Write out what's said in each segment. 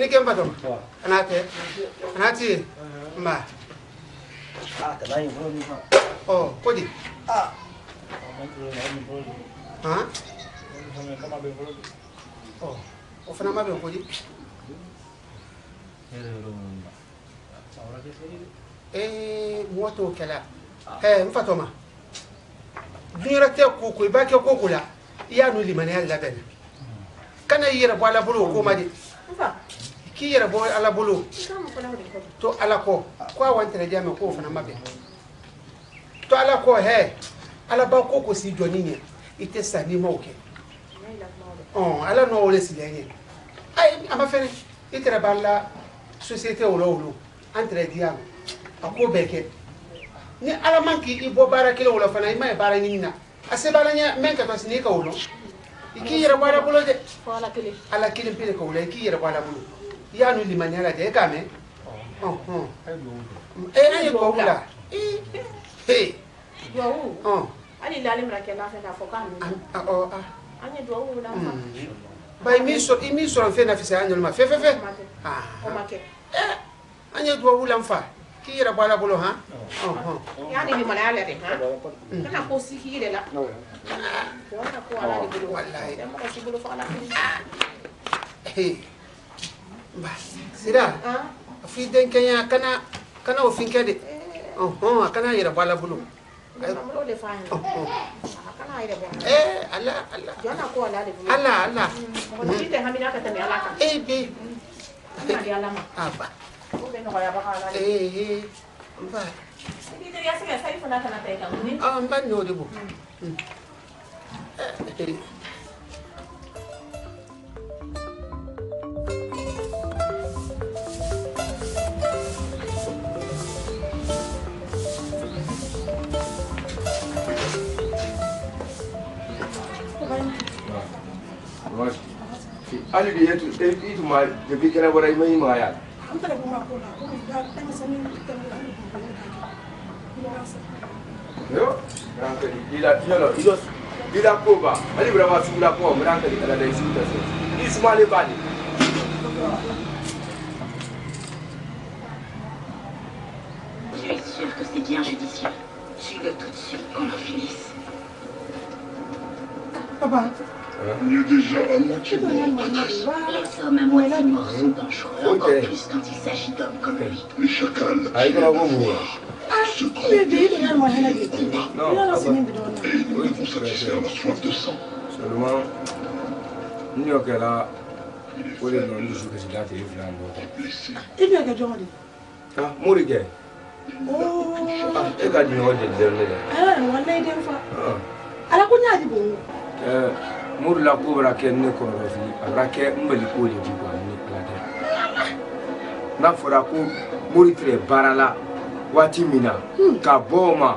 Ini kem patom. Anate. Anati. Ma. Kadang yang belum ni. Oh, kodi. Ha? Oh. O fana ma be kodi. Moto kala. Mfatoma. Dunyara te ko ba ke ko kula. Ya no limani Allah ben. Kana yira bala bulu ko madi. Ki yira bo ala bulu. To ala ko wantere jame ko fana mabe. To ala ko ala ba ko si joni ni ite sani mawke. Ala no ole si lenye. Ay ama fere ite bala société wolo entre diam ako beke. Ni ala manki ibo bara kilo wala fana ima bara nyina. Ase bara nya menka to sini ka wolo. Iki yira bala bulu de. Ala kile pile ko wala iki yira bala bulu. Ya no limani ala de kame. Ay ko wala. Wow. Ani lalim rakela fe na fokan. Ani do wu na fa. Ba imi so fe na fisa anyo ma fe. O make. Ani do wu lam fa. Ki yira bala bulu ha? Ya ni mala ala de ha. Kana ko si ki de la. Ko na ko ala de bulu. Wallahi. Ya mo ko si bulu fa ala. Ba. Sira. Fi den kenya kana o finke de. Kana yira bala bulu. Amro de fa. Kana ire ba. Allah. Jona ko ala de bulu. Allah. Ko ni te hamina ka te me ala ka. Bi. Ana di ala ma. Ba. Ko be no ya ba ka ala. Ba. Ni te ya se sai fona kana te ka ni. Mba no de bu. Ali di itu mah jadi kena berai mai maya. Yo, nanti ila koba. Ali berapa sudah kau merangkak di kana dari situ. Ini semua lepas ni. Je suis sûr que c'est bien judicieux. Tue-le tout de suite qu'on en finisse. Papa. On est déjà à moitié de Les hommes à moitié morts sont dangereux, encore plus quand il s'agit d'hommes comme lui. Les chacals. Aïe, comment vous Se croient Bébé, il y a moyen de dire. Non, Il y a la semaine de ils vont satisfaire leur soif de sang. seulement, nous sommes là, pour les gens qui sont là, c'est les flambeaux. Blessés. Il y a quelque chose. Ah, Mouriguet. Oh. Ah, et quand tu vois des hommes Ah, on l'a aidé une fois. là. Alors, on y a dit bon. Mour la cobra qui est né comme la vie, à braquer un bel coup de diva, n'a fora ko moritre barala wati mina ka boma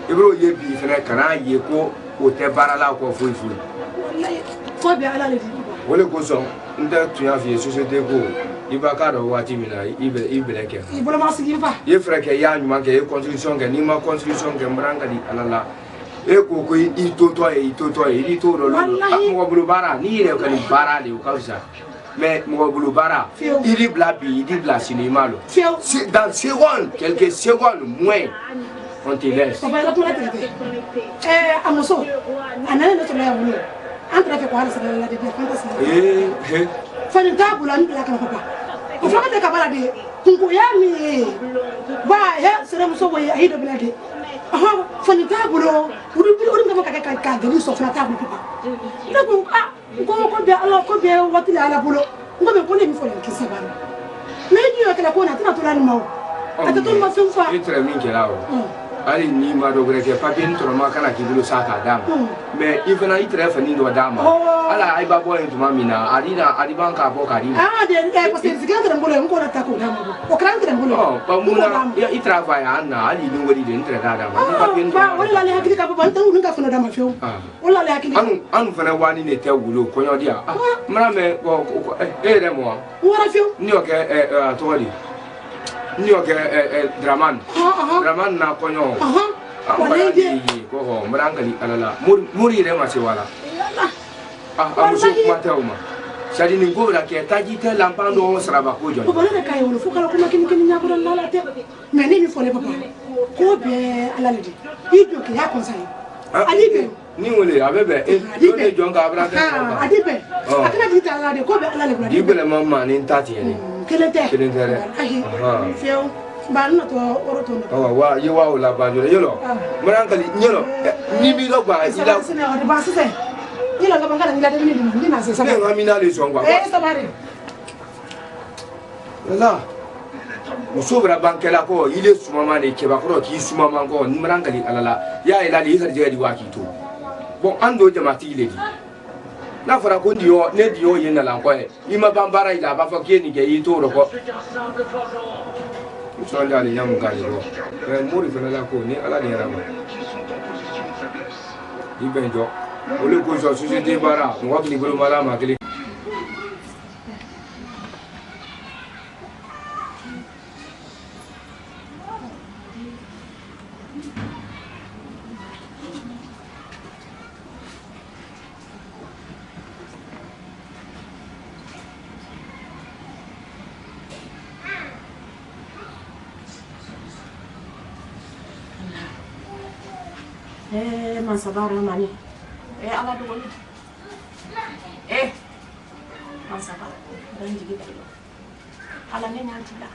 ibro ye bi fene kana ye ko o te barala ko foi Wallahi, ko be ala le di. wole ko so nda tuya fi société ko ibaka do wati mina ibe ke Il voulait m'en seguir pas. ye frère ke ya nyuma ke construction ke ni ma construction ke mbranga di alala e ko ko i toto e i to do mo bulu bara ni re ko ni bara le ko sa mais mo bulu bara il blabi il bla cinéma lo dans secondes quelques secondes moins on te laisse Papa la toilette amoso anane no tole abulo antra fe ko ala sala la de fantasy fani tabula ni la kana papa o fa ka kabala de kunku ya mi ba ya sere muso boye ahido bilade aha fani tabulo uri ngam ka de so fana tabulo papa ina ko be ala ko be wati ala bulo ngome ko ne mi fo le kisa bana me ni yo kala ko na tana to la ni mawo ata to ma fin fa etre min ke lawo ali ni ma do greke papier ni to ma kana ki bulo saka dama mais ifana itre fa ni do dama ala ai ba boy to mamina ali banka bo kadi de ko se ziganta mbolo ko na ta ko dama o kranta mbolo ba muna ya itra fa ya na ali ni wori de entre dama papier ni ba wala le hakili ka ba tan nun ka fona dama fio wala le hakili anu fana wani ne te wulo ko yo dia mara me ko re mo wala fio ni o ke to di ni o ke draman na konyo wala di ko ho mranga di alala muri re ma se wala amuso mata uma sadi ni go la ke taji te lampando sraba ko jo papa ne kai wala fukala kuma kini nya ko la te mais ni mi fole papa ko be ala le di ido ke ya konsai ali be ni wole abebe do ne jonga abra te adi be akana di ta ala de ko be ala le di be le mamma ni ntati ni kelete fio ban no to oro to no wa ye wa la ba jo yelo mranga li nyelo ni mi do gba ila sene o de ba se ila ga bangala ila de ni na se sa ne ngamina le so ngwa sabare la musobra bankela ko ile sumama ne ke ba ko ki sumama ko ni mranga li alala ya ila li sa je di wa ki to bon ando jamati ile di na fara ko ndiyo ne diyo yin na lan ko e ima bambara ila ba fa ke ni ke yi to ro ko so la ni nyam ga ni ro muri fa la ko ni ala ni rama ibe jo ole ko so société bara mo wa ni bolo mala ma kele Mansabara mani ala do mansabara dan jigi do ala ne nyanti la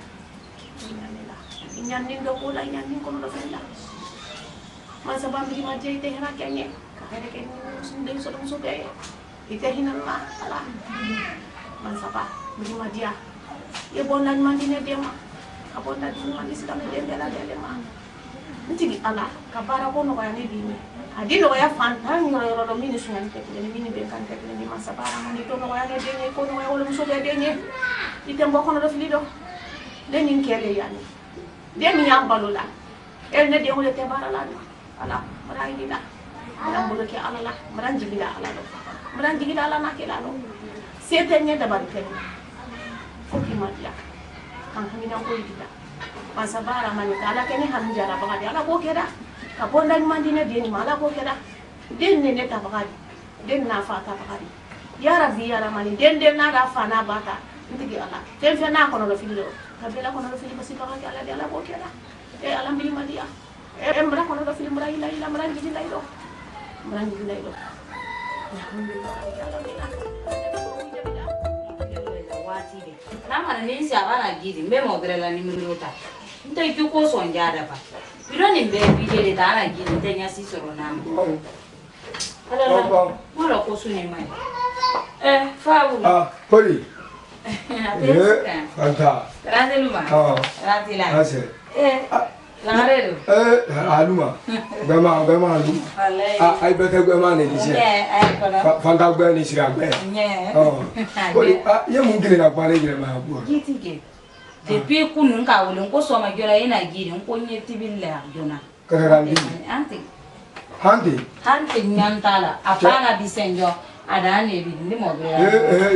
nyanni do ko la nyanni ko do fela mansabara bi ma jey te hera kenye ka hera ken sunde so dum so be ite hinan ma ala mansabara bi ma dia ye bonan mandine dema abonda di mandi sidam dembela dema ntigi ala kabara ko no yani bi ni adino ya fantan yoro do mini sunan te ni mini be kan te ni masabara mani to no ya de ni ko no ya wala muso de ni item bo kono do filido de ni kele yani de mi yambalola el ne de wala te barala ala mara ni da mara mbulo ke ala la mara jigila ala do mara jigila ala na ke la no sete nye da barke ko ki matia kan ni na ko dida masabara mani kala ke ni hamjara ba ala ko keda kabonda mandine deni mala ko keda den ne ta bagadi den na fa ta bagadi ya rabbi ya ramani den na da fa na bata ntigi ala ten fe na ko no filo kabela ko no filo basi bagadi ala de ala ko keda ala mbi madia mra ko no filo mra ila mra ngi lay do Nama ni siapa lagi di bemo berela ni minuta. Entah itu kosong jada apa. Bila ni baby jadi tanah lagi, entahnya si soronam. Kalau malah kosong ni mai. Faham? Poli. Anta. Rantai luma. Rantai lah. Asal. Langare tu. Aluma. Bema alu. Ai betul bema ni di sini. Fanta bema ni siapa? Poli. Ya mungkin nak balik je mah buat. Gitu. Tapi kunun kau ulung ko sama jual ina gini, ko nyeti billa jona. Kerana Hanti nyantala. Apa na bisenjo? Ada ni bini mau berapa?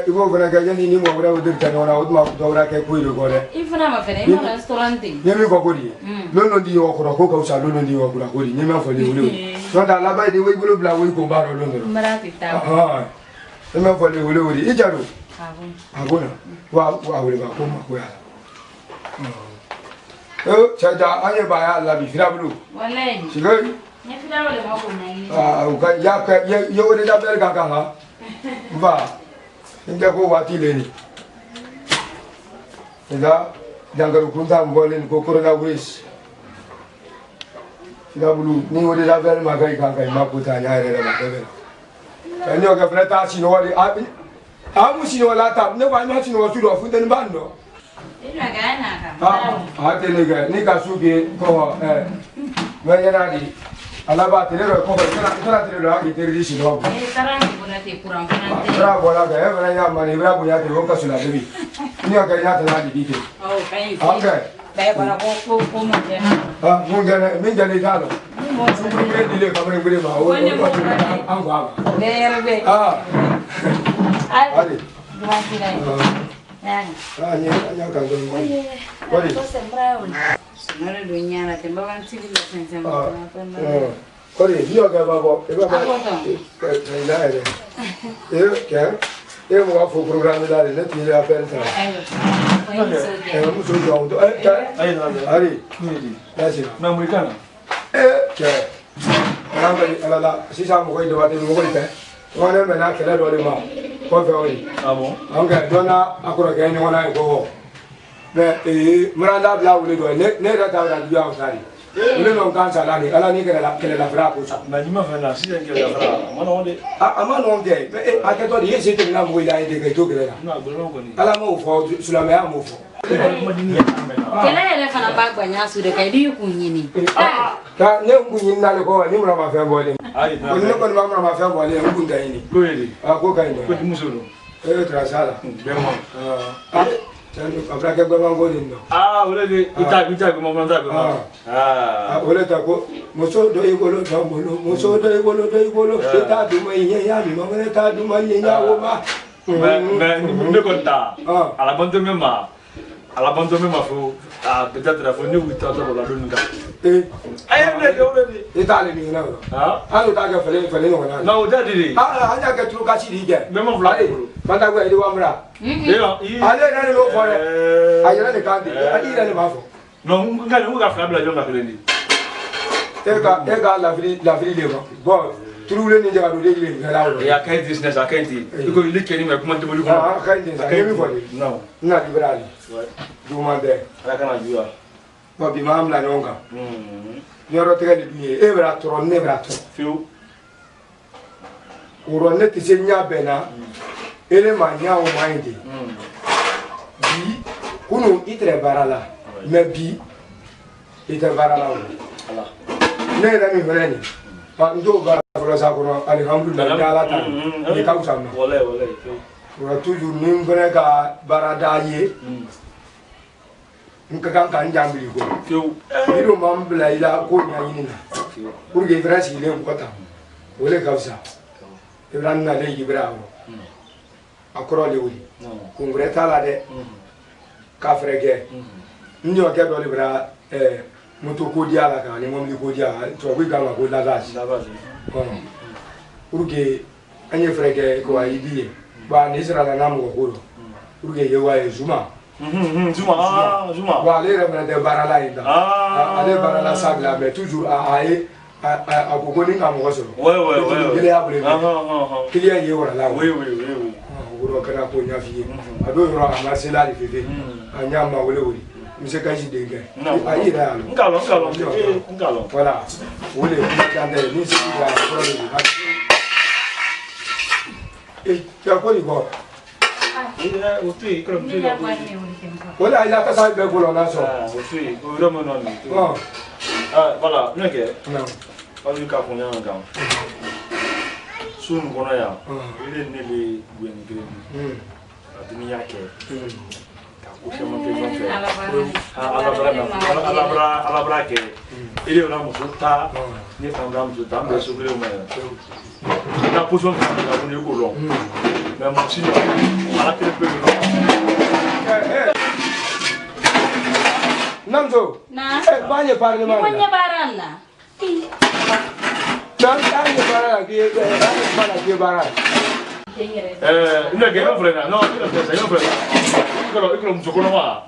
Ibu kena ni mau berapa udah jangan orang utama orang kayak kue tu kore. Ibu nama fere, ibu restoran ting. Nyami kau kori. Lolo di orang kau kau sah lolo di orang kori. Nyami apa ni ulu? Nada labai di ibu belum belau ibu kumbar lolo. Merati tahu. Nyami apa ni ulu? Ijaru. Aku na. Wah ulu aku mak ya. Saya hanya bayar lebih fira belum. Walai. Siapa? Ni fira boleh mau kunai. Bukan ya udah dah bel kakak ha. Bah, ini aku wati leni. Ida jangan kunta boleh ko corona virus. Fira belum. Ni udah dah bel magai kakak mak putanya ada magai. Ini agak berita sini wali. Amu sini wala tab. Ni wali macam ni waktu dua fundan bando. Ini agak nak. Ni kasuki ko Mana ni? Alaba terus kau kerana terus lagi terus di sini. Sekarang bukan kurang. Berapa bola gaya? Mana yang mana berapa punya tu? Kau sudah beli. Ini agak nyata lagi dikit. Oh, kayak. Okay. Baik kalau kau mungkin. Mungkin jadi kalau. Mungkin dile kamu yang beri mau. Angkau. Berbe. Ada. Dua kali. Hanya kan tu. Boleh. Kau sembrai. Sebenarnya dunia lah, tembak kan sih bila senjata apa. Kau ni dia agak apa? Apa tu? Saya dah ada. Kan? Mau apa program ni dah ada, tidak apa yang saya. Musuh jauh tu. Hari. Nasi. Nak berikan? Kan? Orang beri, ala sisa muka itu ada muka itu. Orang mana kena dua lima. Kau faham? Abo. Angkat, dona aku nak kena orang yang kau. Meranda belau le doy ne da da dia usari le non kan sala ni ala ni kele la fra ko sa na jima fa na si en kele la fra mana onde ama non de a ke to ye se te na mo ila de ke to kele na golo ko ni ala mo fo sula me mo fo kele ele kana ba gbanya su de kai di ku nyini ta ne ku nyin na le ko ni mo ma fa bo le ai ko ne ko ma fa bo le ku ndai ni ko yedi ko kai ni ko di musolo tra sala be mo Abra ke gwa ngo ni no ole de ita ko mo manda ko ole ta ko muso do igolo ta molo muso do igolo ta du mai nya ya mi mo ta du mai nya wo ma me ko ta ala bonto me ma fu peut-être fo ni wita to la donu ka ay ne de ole de ita le ni na alu ta ga fele no na no da di anya ga tru ka si di ge me mo fla manda go edi wa mra ale na ni lo fo re ayere ni ka di adi na ni ma fo no nga fla bla jo ka kele ni e ga la fili le bo tru le ni ja do le le la wo ya kai business akenti ko ile keni me kuma tebulu ko kai ni sa mi fo ni no na liberali du mande ala kana juwa bo bi mam la nyonga yoro tega ni biye e bra tro ne bra tro fiu uro ne ti se nya bena ele ma nya o maindi bi kunu itre barala me bi itre barala ala ne da mi berani pa ndo ba fro sa kono alhamdulillah ala ta ni ka usama wala uro toujours nim bere ka barada ye nka kan njambili ko fiu ido mam bla ila ko nya yini na pour que frasi le ko ta wole ka usa ibran na le ibrahim akoro le wuli kungure tala de ka frege nyo ke do le bra moto ko dia la ka ni mom li ko dia to ko ga ma ko la vache pour que anye frege ko ayi biye ba ni sira la nam ko ko pour que ye wa zuma Zuma. Wa le re de barala inda ale barala sagla mais toujours a aye a ko ni ka mo so ouais ouais il est abri qu'il y a eu là oui o kana ko nya fi a do ro a marché là de fait a nya ma wole wole monsieur kaji de ngai ayi da ngalo voilà wole ka de ni si da problème et tu as quoi quoi voilà il a ta sa be ko lo na so voilà neke alu ka ko nyanga gam sun kono ya ile nele gwen gren adini yake ka ko shema ke jonfe ala bra ke ile ona musuta ni fanga musuta mbe sugre o me na position ka ko ni ko lo me mo si ala ke pe lo Namzo. Na. Banyak parle mana? Banyak barang lah. Banyak barang dia barang. Ini gimana frena? No, ini frena, Kalau musuh nama.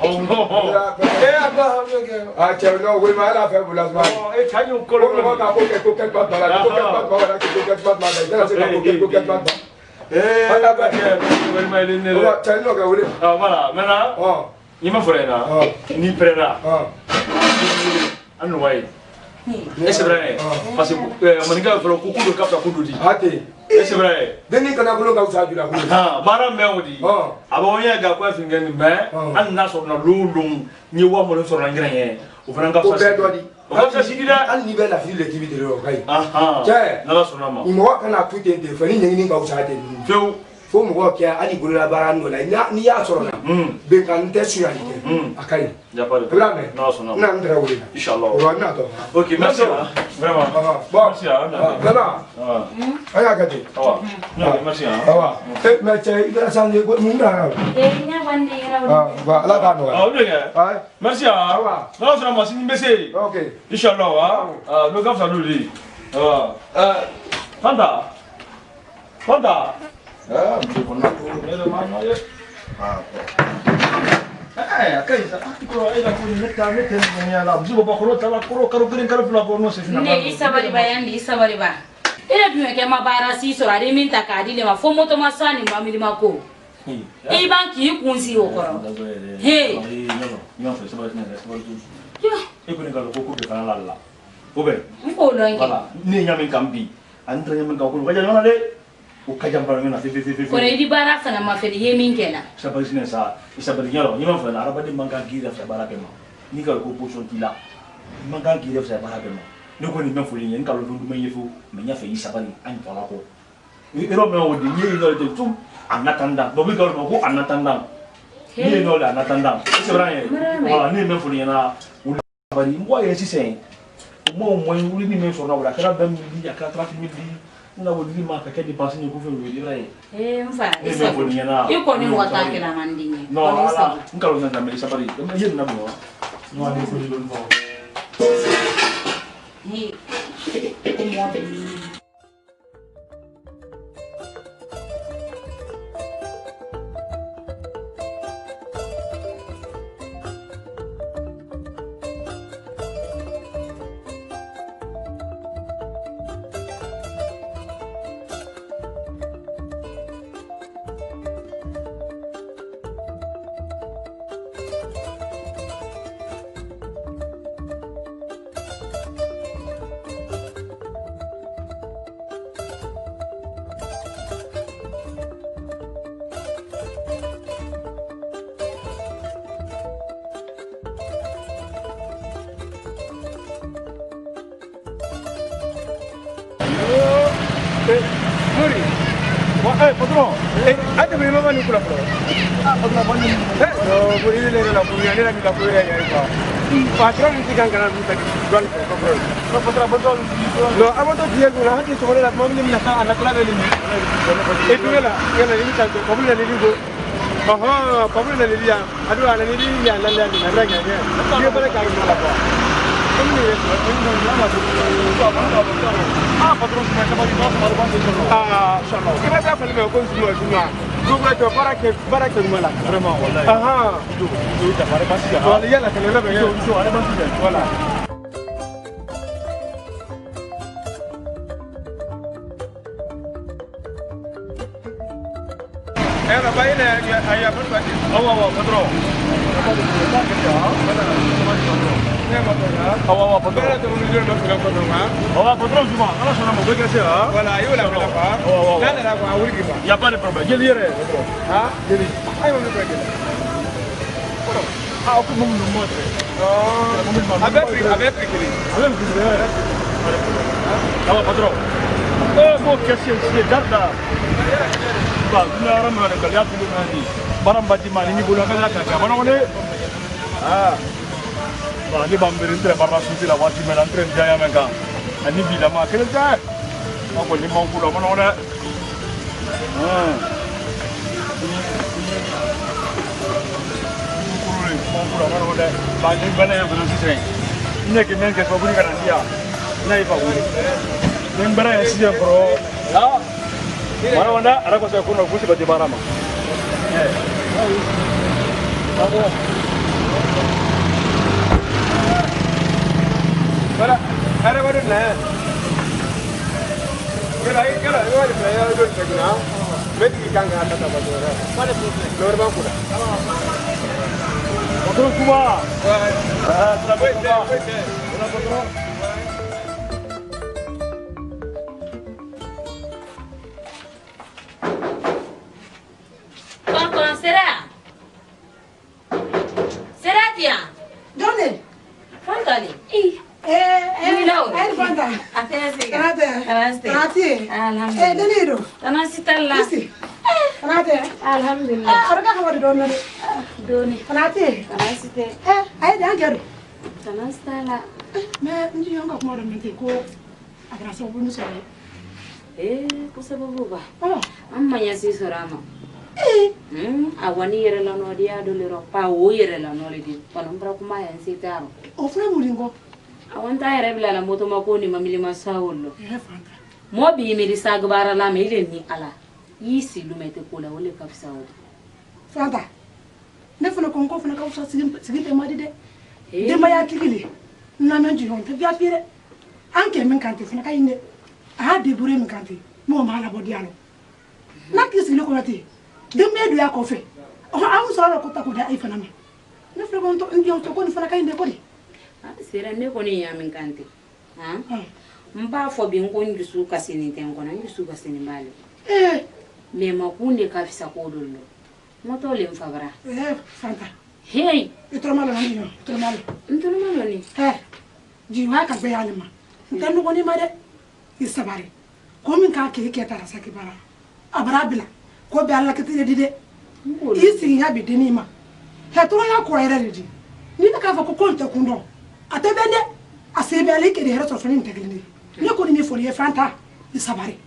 Oh no. Apa? Cewek no, gue malah apa bulan mana? Kayu kalau kamu kuket bat malah. Ada bagian bermain ini. Cewek no kau boleh. Mana? Ni ma frena. Ni frena. Anu wai. C'est vrai. Parce que maninga falo kukudo kapta kududi. Ati. C'est vrai. Deni kana kulo ka usaju la kulo. Bara meodi. Abonya ga kwa fingani me an na so na lulum ni wa mo so na ngrenye. O franga fa. O bedo di. O fa sidida an ni be la fili l'activité lo kai. Che. Na la so na ma. Ni mo kana tuite te fani nyingi ka usaju. Feu. Fo mo ko ali gurula barano la ni ya soro na be kan te su ali akai ya pare blame no so na ndra wuri inshallah ro na to OK merci vraiment bon merci vraiment aya gati no merci awa me che ida san de mu na Nya wande ra. ba la ka no merci awa no so na machine mbese OK inshallah no gam sa luli Fanta mtu kuna leo mama ye kai sa ko ida ko ni mete ni ala mzibo ba ko tala ko karo green karo fula ko no se fina Ne isabari ba yandi isabari ba ila dunya ke mabara si so ari min takadi le ma fo moto masani mamili mako e banki kunsi o ko he no fe sabari ne sabari tu e ko ni karo ko be kana la o be ko lo ngi wala ni nyame kambi antra nyame ka ko ga jana le o kajam para ngena fe ko re di bara fana ma fe ye min kena sabari ne sa isabari nyalo ni ma fa na araba de manga gira fa bara ke ma ni ka ko position tila manga gira fa bara ke ma ni ko ni me fuli ni ka lo dundu me yefu me nya fe isabari an fala ko ni ro me o di ni no de tu anatanda bo bi ka no ko anatanda ni no la anatanda isabari wala ni me fuli na bari mwa ye si sen mo uri ni me so na wala kara dam ni ya ka trafi mi di na wodi ma ka di pass ni ko fe wodi rai mfa isa ko ni wata ke la mandingi no ala ngalo na me isa bari ye na mo no ani ko ni don mo ni ko mo de ni Muri. Patron. Ada beri mama ni kula kula. Patron bani. Beri ni le la punya ni la mi la punya ya iba. Patron ni kan kana mi tadi jual patron. Patron. No, amo to dia guna hati semua la mami ni nak anak la ni. Itu la, yang ni tak ko beli ni go. Aha, ko beli ni dia. Aduh, anak ni dia la la ni nak ya. Dia boleh kau la apa. Patron semua sama di bawah malu inshallah. Kita dah film aku semua. Juga tu barak semua lah. Vraiment, wallahi. Aha. Itu dah barak pasti. Wallahi lah, kalau ada banyak. Itu ada pasti. Wallahi. Era baina ya berpa. Awa patron. Awa patron. Era tu mundur berapa patron ah? Awa patron cuma. Ala sana mau bekerja sih ah. Wala ayo lah berapa? Nada lah aku awal kita. Ya apa problem? Jadi ya patron. Ah? Jadi. Ayo mau bekerja. Aku mau minum motor. Oh. Abe pergi. Awa patron. Mau kasih darda. Ba, ni orang mana kalau aku nanti barang baju mana ini bulan kan ada mana mana? Ba, ni bamber itu barang suci lah wajib menantren jaya mereka. Ini bila mak kerja, aku ni mau pulang mana mana? Mau pulang mana mana? Baju mana yang belum selesai? Ini kita yang sebab ni kan dia, ni apa pun. Yang berapa yang siap bro? Ya. Mana mana ada kau saya kuno kusi baju barang mah. Aku. Ada baru lah. Kalau itu saya ada kerja. Mesti kita angkat tak apa tu. Mana tu? Luar bangku dah. Betul cuma. Selamat dah. Betul. Alhamdulillah. Arga kamu di dona. Doni. Kenapa? Kanasite. Ayo jangan garu. Kanastala. Me nji yonga kuma da minti ko agara so bunu so. Ko sababu ba. Oh. Amma ya si sorama. Awani yere la no dia do le ro pa wo yere la no le di. Panombra kuma ya si taro. O funa mulingo. Awanta yere bila la moto makoni mamili masawolo. Fanta. Mo bi mi di sagbara la me ile ni ala. Yisi lumete kula wole kapsa wo. Fanta. Ne funa konko funa ka usa sigin pe madi de. De ma ya kigili. Na nanji hon te bia pire. Anke min kanti funa ka inde. A de bure min kanti. Mo ma la bodialo. Na kisi le ko nati. De me do ya ko fe. O amu so ra ko ta ko da ai fana me. Ne funa konto ndi on to ko ni funa ka inde ko di. Sera ne ko ni ya min kanti. Mba fo bi ngo ngisu kasini tengo na ngisu kasini mbali. Me makunde kafisa ko dollo. Moto le mfabara. Fanta. Hey, itoro malo nani yo, itoro malo. Ntoro malo ni. Jiwa ka be alima. Ntanu ko ni made. Isabari. Ko min ka ke tara saki bara. Abrabila. Ko be alla kete dide. Isi ya be denima. Hetoro ya ko era didi. Ni ka fa ko konta kundo. Atebende asebe ale ke de hera so fani nteglini. Ni ko ni fori e Fanta. Isabari.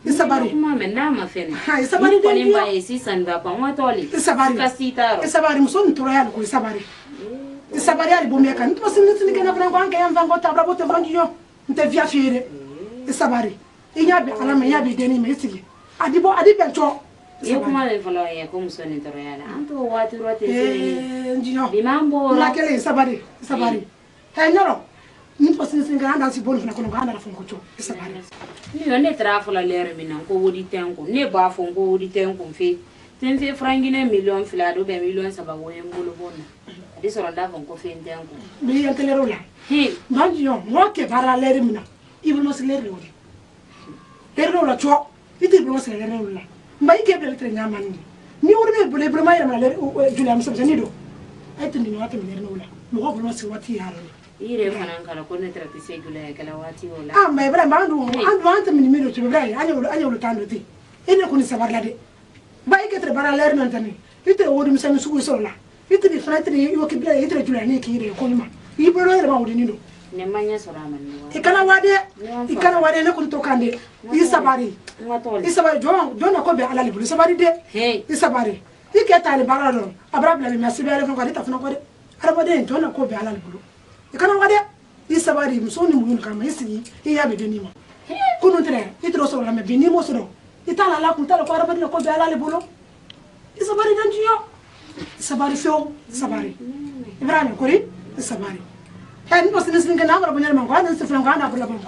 Isabari. Kuma mena mafene. Isabari de ni ba esi sanda pa watoli. Isabari. Kasitaro. Isabari muso ntoro ya ko Isabari. Isabari ali bomia kan. Nto sinni kana franco anke yan vango tabra bote vangi yo. Nte via fiere. Isabari. Inyabe alama yabe deni me sigi. Adibo cho. Yo kuma le falo ya ko muso ni toro ya la. Anto watu rote sini. Njiyo. Bimambo. La kele Isabari. Isabari. Nyoro. Nto sinni kana anda si bonu fina kono anda la fonko cho. Isabari. Ni yone trafo la lere mina ko wodi tenko ne ba fo ko wodi tenko fe ten fe frangine million filado be million sabago yembulu bona adi so randa fo ko fe tenko bi yantelero la manjiyo mo ke bara lere mina ibno se lere wodi terro la cho iti ibno se lere wala mbay ke bele tre nyamani ni wori be bele mayra ma lere juliam se ni do ay tindi no atam lere wala mo ko blo se wati yaro ire fanan kala ko ne trati segula kala wati wala mais vraiment andu anta min miro to brai anyo tando ti ene ko ni sabarla de bay ke tre bara ler nan tani ite wodi mi sami sugu sola ite di fratre yo ke brai ite julani ki ire ko ma iboro ire ma wodi ni do ne manya sora man ni ikana wade ne kun to kande isabari jona ko be ala libulu sabari de isabari iketa ni bara do abrabla mi masibere ko ta funa ko de arabade jona ko be ala libulu ikana wade isabari musoni muyun kama isigi iya be denima kunu tre itro so la me binimo so do itala la kun tala ko arabade ko be ala libulu isabari danjiyo isabari fio isabari ibrahim kori isabari hen no sinis ninga na ngara bunyal man ko adan sifran ko anda bula bon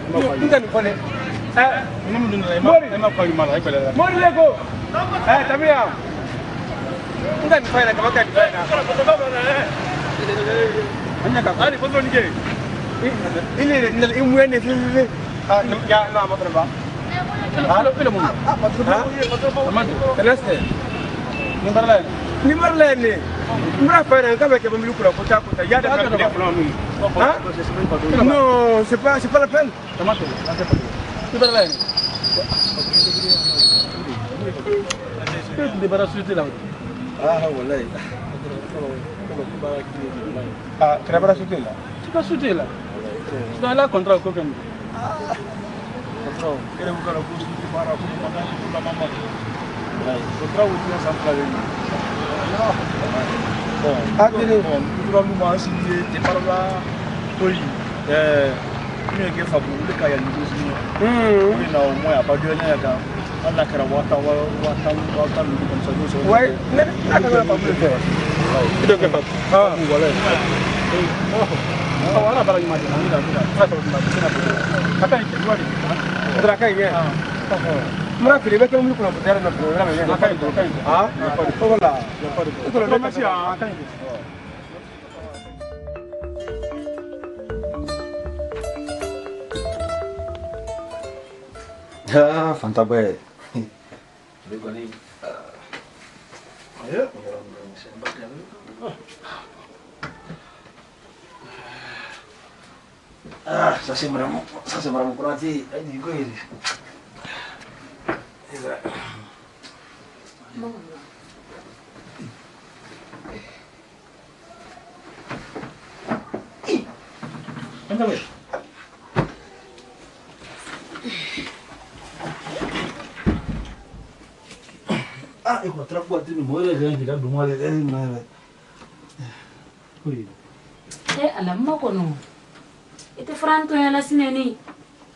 Nta ni fole. Mori lego. Tabia. Nta ni fole kama kani fole. Anya ka ani foto ni ke. Ile ni imwe ne fi. Ya na matara ba. Ile mo. Amadu. Celeste. Number lane. Mura fere ka be ke bambi kula kota kota ya da ka ne fula mu. Non, c'est pas la peine. Number lane. Tu te débarrasses de là. Ah wallahi. Ah, tu débarrasses de là. Tu vas sauter là. Tu dois là contrat ko kan. Contrat. Ele bu kala ko su para ko magana ko la mama. Contrat où tu as centrale. Bon, nous avons signé des paroles. Oui. Nous avons fait beaucoup de cas de négociation. Nous avons pas de lien avec Allah qui a wata comme ça. Oui, mais nous n'avons pas de faire. Ah, voilà. Voilà, par exemple, Mara fili bɛ kɛ wuli kunna peut-être na programme ye. Ah, voilà. Merci ah. Ah, fanta boy. Ah, ça c'est vraiment pour dire, il dit quoi il Ah, eu encontrei com o Adriano Moura, grande, lá do Moura, ala mako no. Ite franto ya la sineni.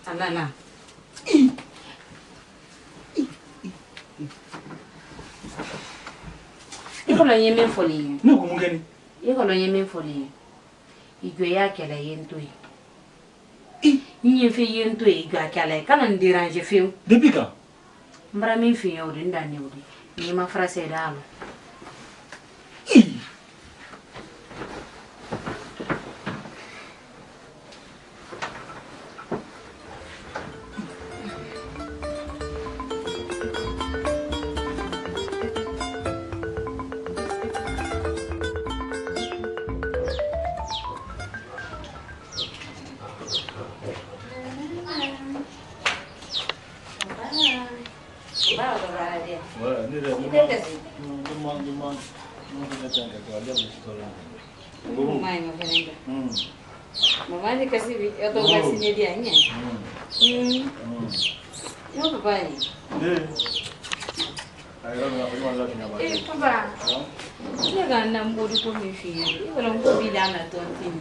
Ala la. Iko lo yeme foli. No como gani. Iko lo yeme foli. Igwe ya kala yentoi. Nye fe yentoi igwa kala kana ndirange feu. Depuis quand? Mbra mi fi yo rinda ne odi. Ni ma frase dalo. Mamãe de casibi, eu tô mais cinedinha. Eu papai. Papa. Chega na muro com meu filho. Eu não vou virar na tontinha.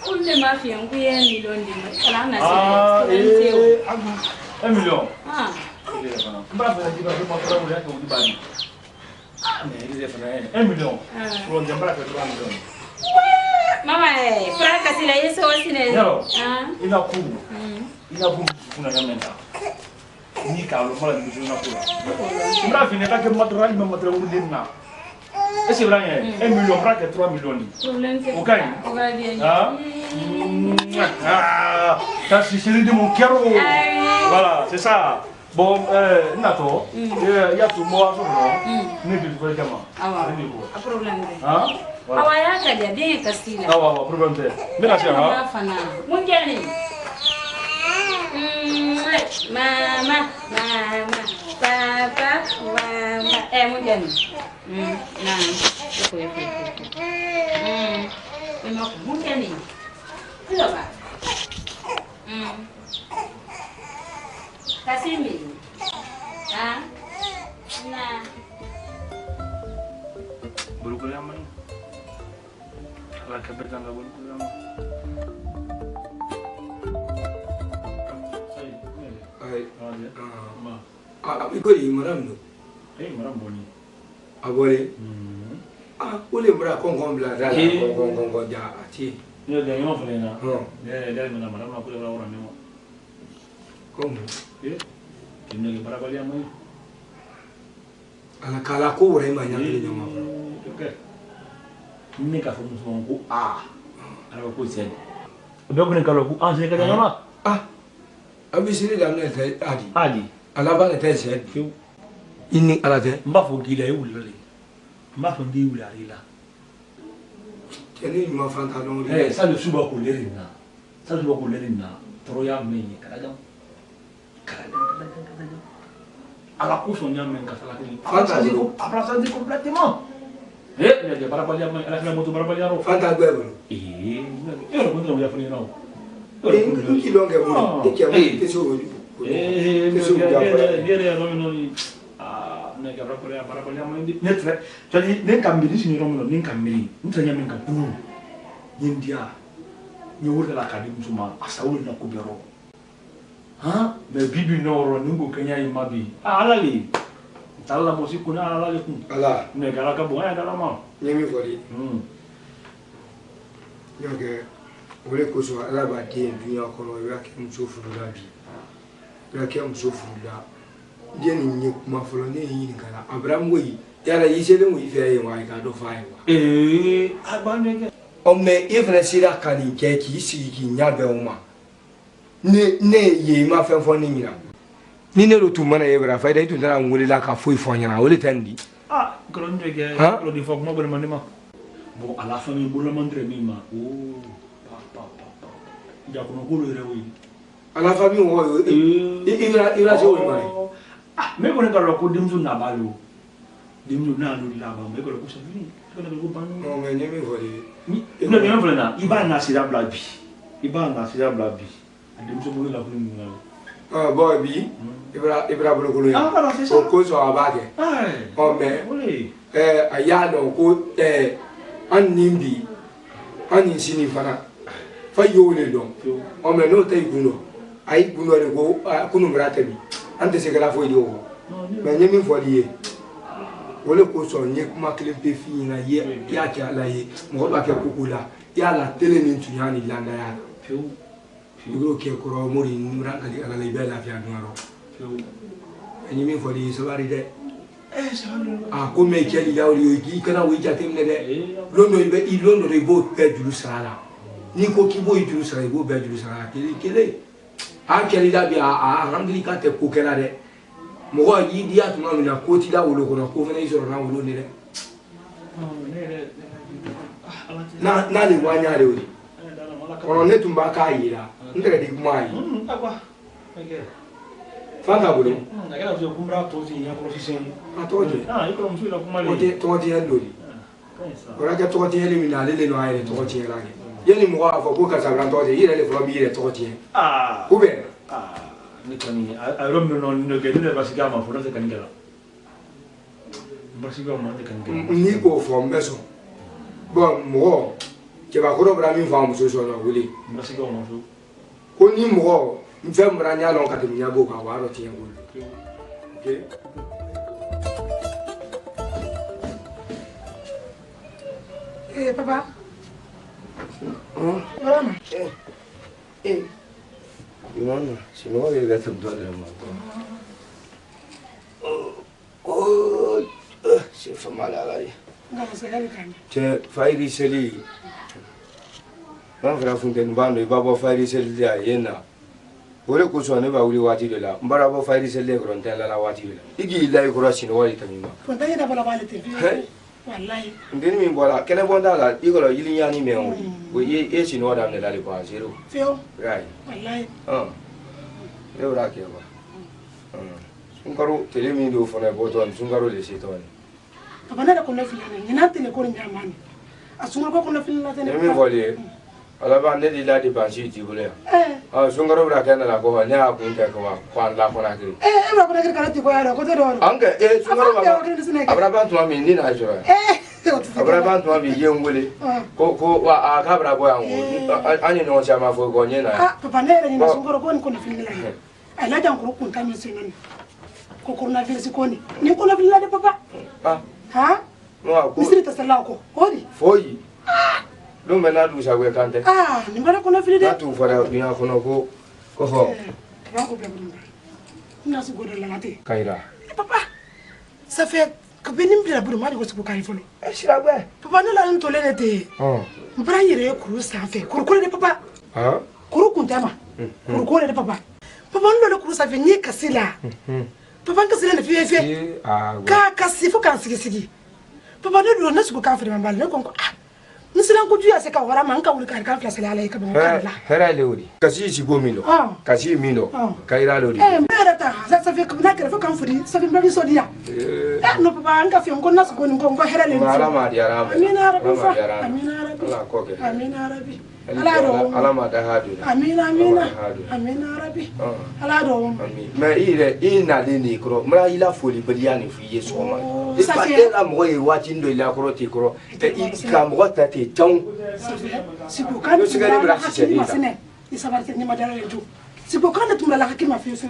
Onde mais filho, que é milhão de mais. Ela nasceu. 1 million. Ah. Bravo, ele vai uma para mulher que eu digo. Ah, mais ele é 1 million. Por onde embra que 3 million. Mama, fraca se lá isso assim né? Não. Ina kubu. Ina kubu kuna nyamenta. Ni kalo mala ni juna kula. Mbra fine ka ke matral me matral urdenna. Esse branha 1 million pra que 3 millions. OK. Ah. Ça c'est celui de mon cœur. Voilà, c'est ça. Bon, Nato, il y a tout moi sur nous. Ne dis pas comment. Ah, problème. Ah? Awa ya kadia bien Castilla. Ah, problème de. Merci hein. Munjani. Mama, papa, mama. Munjani. Nah. Memang munjani. Coba. Kasimi. Ah? Nah. Bulu kuliah mana? Ala kabetan la bulu kuliah mana? Iko yi maram no. Maram boni. Abole. Ule mbra kongon bla da kongon ja ati. Io da io frena. Dai me na mara ko ora ne mo. Como? Che ne para parliamo io. Ala kala ko ora ma nyakile nyama. Ok. Ne ka fo muso ko ala ko sen. Be ko ne kala ko se ka nyama. Abi sini da ne te adi. Adi. Ala ba ne te se. Ini ala te. Mba fo gila e wulale. Mba fo ndi wulale la. Teni ma fanta no sa le suba ko lerina. Sa suba ko lerina. Toro ya menye kala jam. Ala ko so nyam men ka sala ni. Abraçar completamente. Ele para palhar mais, ela muito para palhar o. Fanta guebo. Eu não conto não ia fazer não. Que longa é muito. Que é muito pessoa. Dia não ne ka para palhar mais. Ne jadi nem kambiri sini romno nem kambiri. Não nyam men ka puru. India. Ni urda la kadim suma asaul na kubero. Me bibi noro nungu Kenya imabi. Alali. Tala musiku na alali kun. Ala. Ne kala ka boya kala ma. Nyemi fori. Yoge ole ko so ala ba de dunya ko no ya ke mso furula bi. Ya ke mso furula. Je ni nyi kuma folo ne yi kala. Abraham wi yala yi sele wi fe yi wa ka do fa yi wa. Abane ke. O me ifna sira kani ke ki si ki nya be o ma. Ne ye ma fe fo ni nyina. Ni ne rotu mana ye bra fa dai tu dara ngoli la ka foi fo nyana ole tandi. Gronde ke lo di fo mo bele manima. Bon à la fin mi bolo mandre mi ma. Ja ko no ko re wi. À la famille wo ira se wo mari. Me ko ne ka lo ko dimzu na balo. Dimzu na no la ba me ko ko sa vini. Ko ne ko ban. No me ne mi vole. No me vole na. Iba na sira blabi. Iba na sira blabi. Dimzu mo la ko ni na. Boy bi ibra bolo ko ya. O ko so abage. O me. Aya no ko an nimbi an sini fana fa yole don o me no tay guno ay guno re go kunu mrata bi ante se kala fo yo me nyemi fo liye wole ko so nye kuma kle pe fi na ye ya ka la ye mo ba ke kukula ya la tele ni tunyani landa ya Igro ke ko mori mura kali ala le bela fi adoro nyemi fo liye so bari de ko me keli ya ori ogi kana wi jate mne de londo ibe ilondo re bo pe julu sala ni ko ki bo julu sala bo be julu sala kele keli da bi alhamdulillah ka te ko kela de mo go yi dia tuma mi na ko ti da wolo ko na ko fena isoro na wolo ni de na le wanya de ori ono ne tumba ka yira ndere di kuma yi Fanta bolo. Naquela vez eu comprava todos em a profissão. Todos. Eu como fui lá com uma lei. Todos é lori. Ora que todos é eliminar ele não é todos é lá. Ele mo a fo ko ka sabran todos ele le fo bi ele todos é. Ube. Ne kani a romno no ke ne basiga ma fo na se kanigala. Basiga ma ne kanigala. Ni ko fo meso. Bon mo ke ba ko bra mi fa mo so so no wuli. Basiga ma fo. Ko ni mo Mfem mranya lon kati mnyabo ka waro tiye ngulu. Okay? Papa. Brama. Imana, sino wale gata mdole ma. C'est fait mal à la vie. C'est fairi seli. Ma frère Fontaine Bando, il va pas fairi seli à Yena. Wole ko so ne ba wuli wati de la mbara bo fairi sele gron tan la wati de la igi la ko rasino wali tamima fo tan da bala bala te wallahi ndeni min bola kene bonda la igolo yili nyani me on wo ye sino wada ne la le ko zero feo right wallahi e ora ke ba sungaro tele mi do fona boton sungaro le setoni abana da ko na filana ni na tele ko nyamani asungaro ko na filana tele mi vole ala ba ne di la di bansi ti bole sungaro bra kana la ko ne a kun ta ko kwan la ko na kiri bra ko na kiri kana ti ko ya ko to do ange sungaro ba abra ba to mi ni na jora abra ba to mi ye ngole ko wa ka bra bo ya ngo ani no cha ma fo ko nye na papa ne ni sungaro ko ni ko na filana ala jan ko kun ta mi senan ko coronavirus ko ni ko na filana de papa ha no ko misiri ta sala ko di foi Dum na du sa we kante. Ah, ni bara kono fili de. Na tu fara dunya kono ko ho. Ba ko bla. Na su godo la lati. Kaira. Papa. Ça fait que benim bla buru ma de ko su ko kai folo. Shira gbe. Papa ne la ntole ne te. Mbra yire kuru sa fe. Kuru de papa. Ah. Kuru kuntama. Kuru de papa. Papa no le kuru sa fe ni kasila. Papa kasila ne fi fi. Ah. Ka kasi fo kan sigi. Papa ne do na su ko kan fe mbal ne ko ah. Nisilan ko juya se ka wara man ka wuli ka kan flasale ala ka bon kala. Hera le wuri. Kasi si go mino. Kasi mino. Kaira le wuri. Mera ta ça fait comme na kere fo kan fudi ça fait mbali so dia. No papa an ka fi on ko nas ko ko hera le. Ala ma di ara ma. Amina rabbi fa. Amina rabbi. Ala ko ke. Amina rabbi. Ala ma da hadu. Amina rabbi. Ala do. Mais il na de ni kro. Mra ila foli beliya ni fi yeso ma. E pa te la mo e wati ndo ila kro ti kro. Te i ka mo ta te ton. Si ko kan si gari bra si seri. Ni sabarte ni madara le ju. Si ko kan tumla la hakima fi so.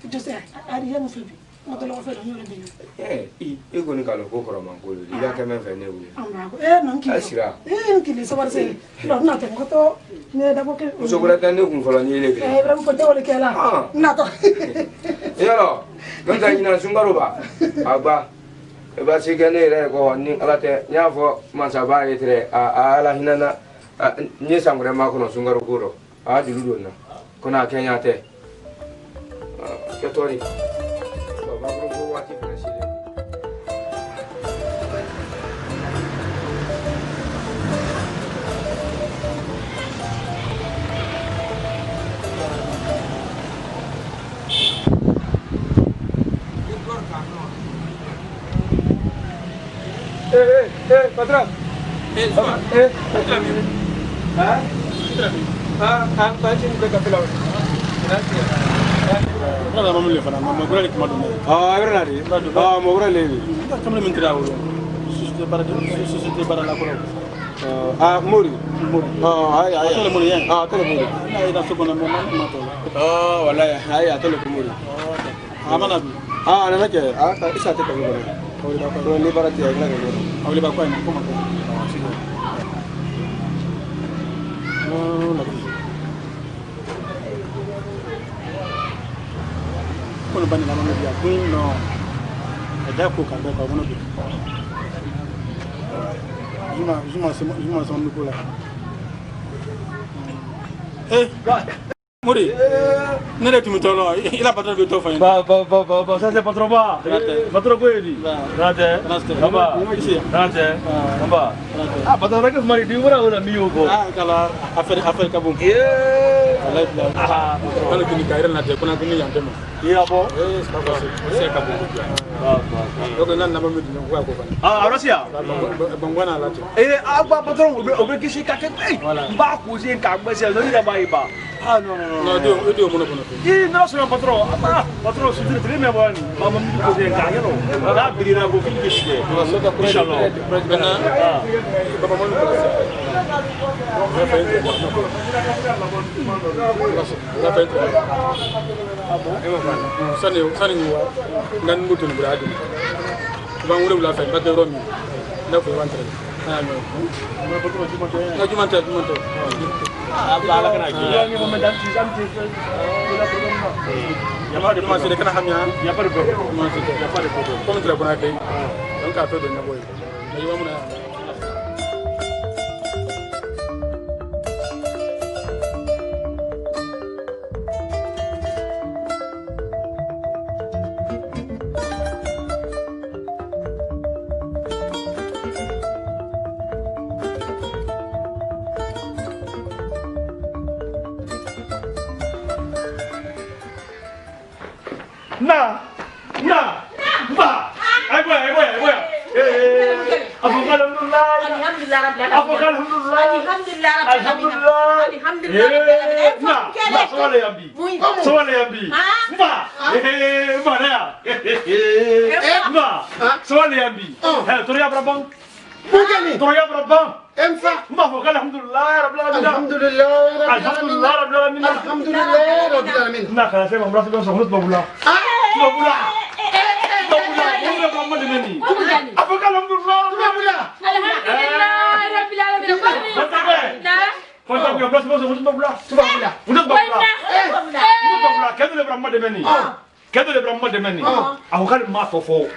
Je sais, ari ya mo fi. Mo to lo fa do nyore bi. E go ni ka lo ko kro man ko lo. Ila ka men fe ne wu. Amba ko non ki. Asira. Nki le sabarte. Lo na te ko to ne da ko ke. Mo so gura tan ne kun folo ni le ke. Bra ko to le ke la. Na to. Yalo. Non ta ina sungaro ba. Agba. E ba si ke ne re ko ni ala te nya fo man sa ba e tre ala hinana ni sangure ma ko no sungaro guro. A di lu na. Ko na Kenya te. Ke tori. Ba gro ko wati presile. Patrão. Anjing dekat pulau. Nada mau beli fana, mau beli ke mana? Agora nari. Mau beli lagi. Kamu menteri awal. Susu bara la pulau. Muri. Ay. Atole muri ya. Atole muri. Nah, ida sokona mana to. Wallahi. Ay, atole muri. Amana bi. Nana ke. Ka isa te kamu bara. Kalau ni bara tiya ina ke. Awli ba ko ni ko ma ko. Kono bani la mano dia kuin no ada ko ka ba wono bi juma son ko la Muri nere tu mitolo ila patron bi to fa ba ça c'est pas trop bas pas trop quoi dit rate ba rate ba patron rek mari di wora wala miyo ko kala affaire ka bum wallahi kala kini kaira na te kuna kini yante ma iya bo c'est ka bum donc nan na mamu dina ko fa Russia bangwana la te ba patron obe kishi ka ke ba ko je ka ba se no ida ba iba no dio mono kono non sono patron si dire tre me buoni ma mi dico che cagano la birina go finché si è inshallah bana baba mono kono sani wa nan mutu ni bradi bang wure la fa ba de romi na ko wantre na jumante ala kana ki ya ni mo dan ci samti ya ma de ma se de kana hamya ya pa de ma se ya pa de ko comme tra bona kay donc ka to de na boy na yo mo na Alhamdulillah rabbil alamin. ka place ba so mutu babula tubabula kadu le bramma de meni kadu le bramma de meni aho kan ma to fo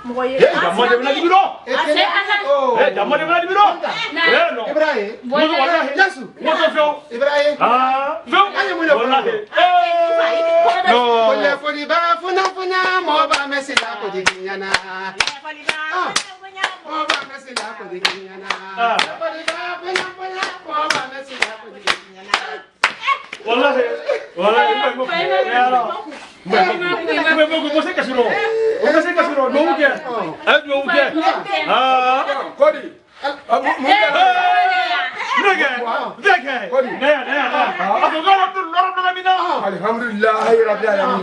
mo ye damma de meni biro ase ana damma de meni biro no Ibrahim wallahi Yasu mo to fo Ibrahim fo wallahi no Fole foli ba funa mo ba mesila ko diginyana mo ba mesila ko diginyana foli ba funa mo ba mesila ko diginyana wallahi mo se kasuro no uke no uke kodi alhamdulillah rabbil alamin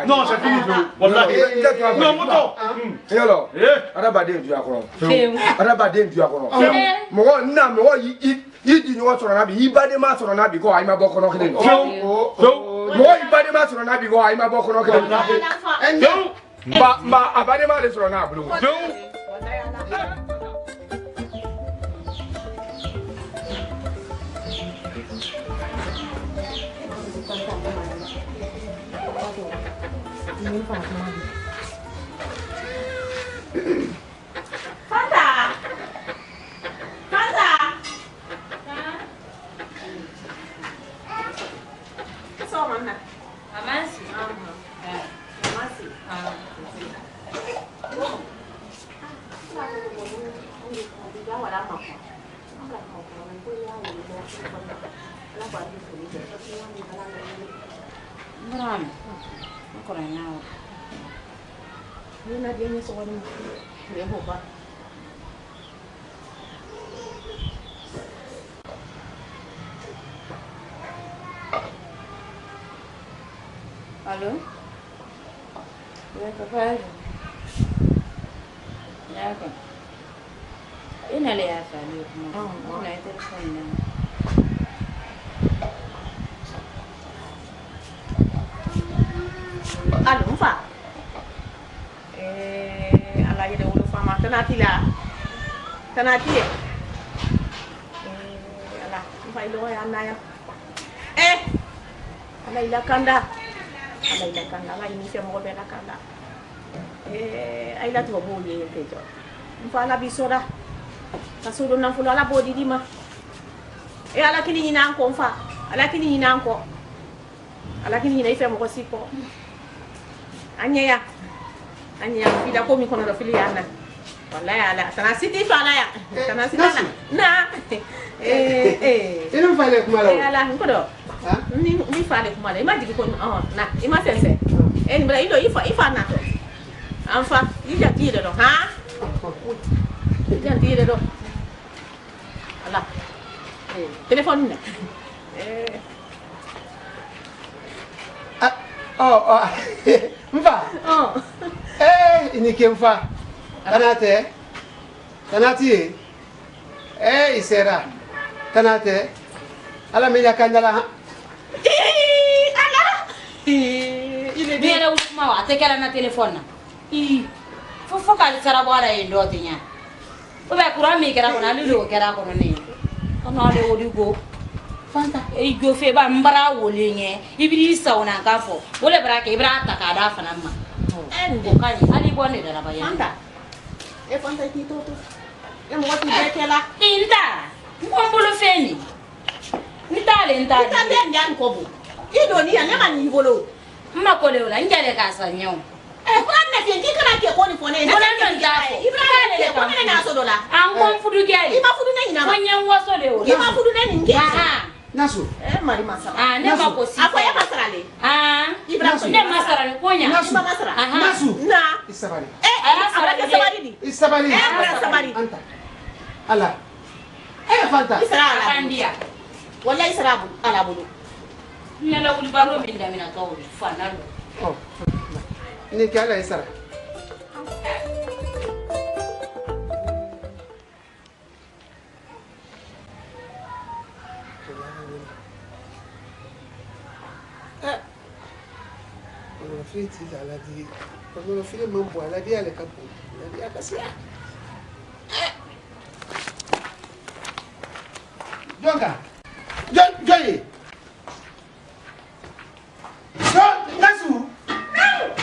non c'est fini wallahi non moto hello arabaden du akoro arabaden du akoro mo na mo yi di nyo soro na bi ibade ma soro na bi ko ai ma boko no kede mo ibade ma soro na bi ko ai ma boko no kede ba abade ma le soro na bulu Allô? Papa. D'accord. Ina le ya sale kuma. Ina ita telefon nan. Allô, Mfa. Ala yede wulu fama tanati la. Tanati. Ala, Mfa ilo ya naya. Ala ila kanda. Ala ila kanda, ala ini fe mo be la kanda. Ay la to bo ye ke jo. Mfa la bisoda. Kasudo na fulo ala bodi di ma. Ala kini ni nan ko Mfa. Ala kini ni nan ko. Ala kini ni fe mo ko siko. Anya fila ko mi kono do fili yana wallahi ala sana siti fala ya sana siti na ina fale kuma la ala ko do ni fale kuma la imagine ko na ima sense en bra ido ifa na to anfa ija tire do ha ija tire do ala telepon ne Mfa ini ke mfa tanati isera tanate ala me yakandala ala ile bere usma wa tekela na telefona fofo ka tsara bora endo tinya o be kura mi kera kona lilo kera kona ne ono le odigo fanta go fe ba mbara wolenye ibiri sauna kafo wole brake ibra takada fanama ngo kani ali bone dara baya fanta fanta tito to mo wati bekela inda ngombolo feni nitale ntale nitale ndan ko bu ido ni ya nema ni bolo mma ko le ola njale ka sanyo Bukan na fiye kikana ke koni fone. Bukan na jafo. Ibrahim ke koni na so dola. An kon fudu gari. Ima fudu na ina. Konyen waso le o. Ima fudu na ninge. Nasu. Mari masara. Ne ba ko si. Akwai masara le. Ibrahim ne masara le konya. Nasu. Nasu. Na. Isabari. Abra sabari di. Isabari. Abra sabari. Anta. ala Fanta isra ala kandia wala isra ala bulu ni la wuli baro min da mina to fana oh ni kala isra Friti ala di quando file mambo ala di ale kapo ala di akasia Jonga Joy So Nasu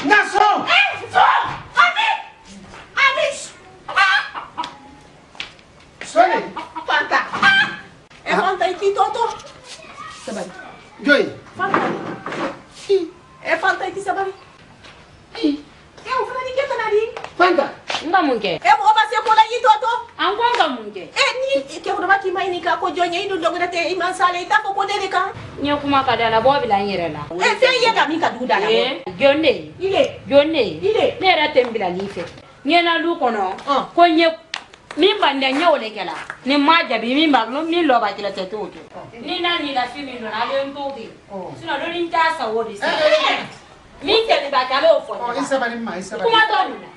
Naso so Ami Sole Fanta Fanta iti toto sabari Joy Fanta Fanta iti sabari ufuna niketa nari Fanta nga munke mo basi ko la yitoto anko nga munke ni ke ko baki mai ni ka ko jonya idu dogna te iman sale ta ko dele ka nya kuma ka dala bo bila nyere la fe ye ga mi ka du dala jonne ile ne ra tembila ni fe nyena lu kono ko nye min bande nyawle kala ni ma jabi min baglo min lo ba kila te to ni na ni la fi min do na le ntoki sino do ni ta sa wodi sa min te ba kala o fo isabani ma isabani kuma to muna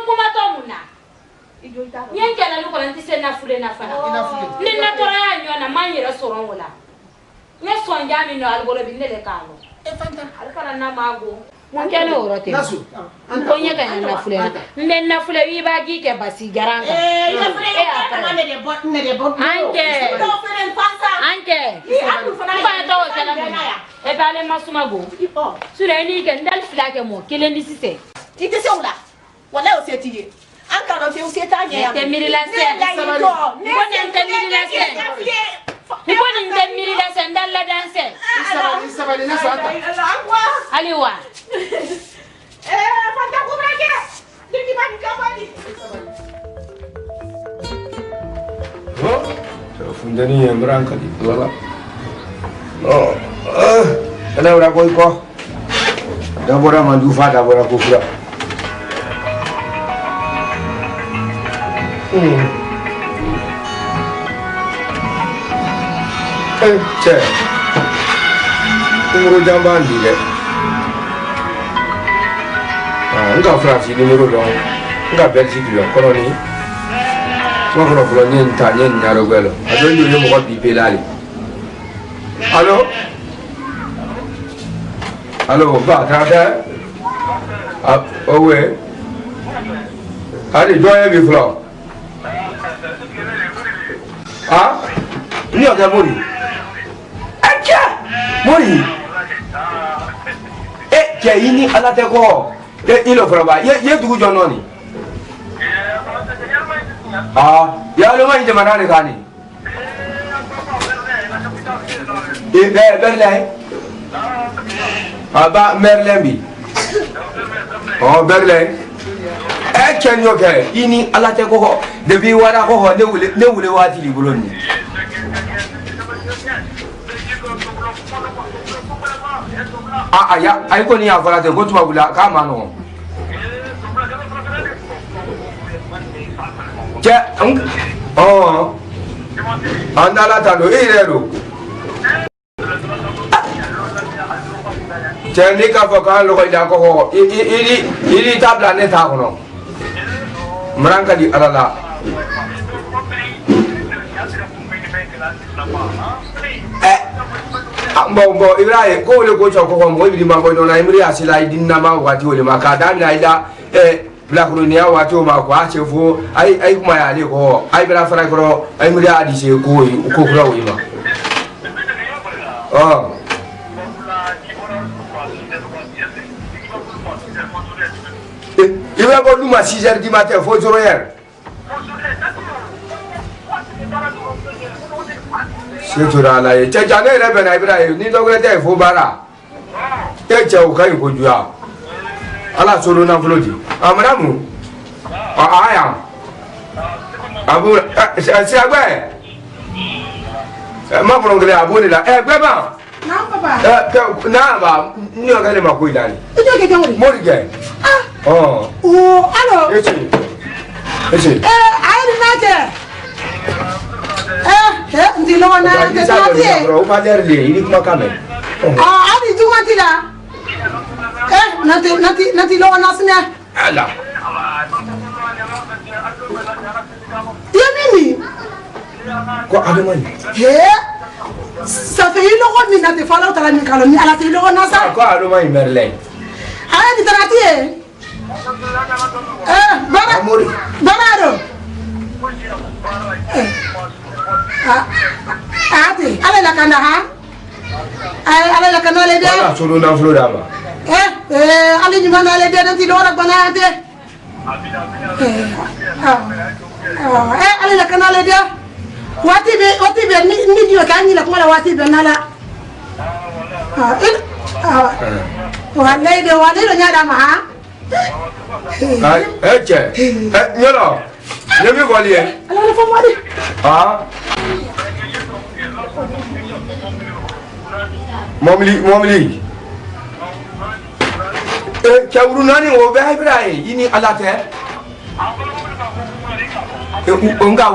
kuma to muna nyen jala lu ko lan tise na fule na fana ni na tora ya nyo na manyira soron wala ne son jami no albolo bi ne le kalo Fanta alkala na mago mon kene orote Nasu ko nya kan na fule men na fule wi ba gi ke basi garanga na fule ka ne de bon anke to fere pasa anke ba to kala e bale masuma go sura ni ke ndal flake mo kelen di sise ite se wala wala o se tiye an ka no se ta nya te miri la se ko ne te miri la se ko ni te miri la se ndal la danse isabani Nasu ata aliwa Fanta ko brake digi ba ni ka bani Fundani yang berangkat itu lah. Oh, ada berapa ikut? Dah berapa mandufa, dah berapa kufra. Cek, umur jamban dia. Enggak Fransi ni umur dong, enggak Belgium dong, koloni. Semua kalau pulau ni tanya ni ada gelo. Ada yang dia mau di pelali. Halo, halo, bah, ada? Oh we, ada jual yang pulau. Ah, ni ada muri. Aja, muri. Jadi ini anak teko. Ini pulau bah, ye dulu jono ni. Ya lu main di mana ni kani? Berlin. Aba Merlembi. Oh Berlin. Kenyo ke? Ini ala te ko debi wara ko ne wule wati li buloni. Ya, ay ko ni afara te ko tuba bula ka mano. Oh, anda lah tahu ini tu. Jadi kalau kalau kita kau ini tabla ni tak kono. Merangkak di alala. Ambo Ibrahim, kau boleh kau cakap kau mau di mana kau nak imri asilai di nama wati oleh maka dan ada Black Lunia watu makwa chefu ai kuma ya le ko ai bra fara ko ai muri adi se ko kura wi ma il va ko luma 6h du matin faut zoroyer c'est tura la ye jane re bena ibrahim ni dogre te fo bara e je o kai ko juya ala solo na flodi amramu aya abu siagbe ma prongre abu ni la gbe ba na papa na ba ni o gale ma ko ilani ojo ke jamori morige allo eti Ayi na ke. Ndi lo na de na ti. O ma der le, ini kuma kame. Abi juma ti la. Nanti lo na sina. Ala. Ya mimi. Ko adamani. Ça fait une heure min na te fala utala min kaloni ala te lo na sa. Ko adamani merle. Ayi ni tarati e. Barado. Ati, ala la kanda ha? Ala la kanda le de. Ala solo na flo da ba. Ali ni mana le de nanti lo ra bana de. Ala la kanda le de. Wati be ni dio kan ni la kuma la wati be nala. Wale de lo nyada ma ha? Che. Nyolo. Nyemi ko li e. Ala la famo di. Momli. Kawuru nani o be Ibrahim ini alate. Enggak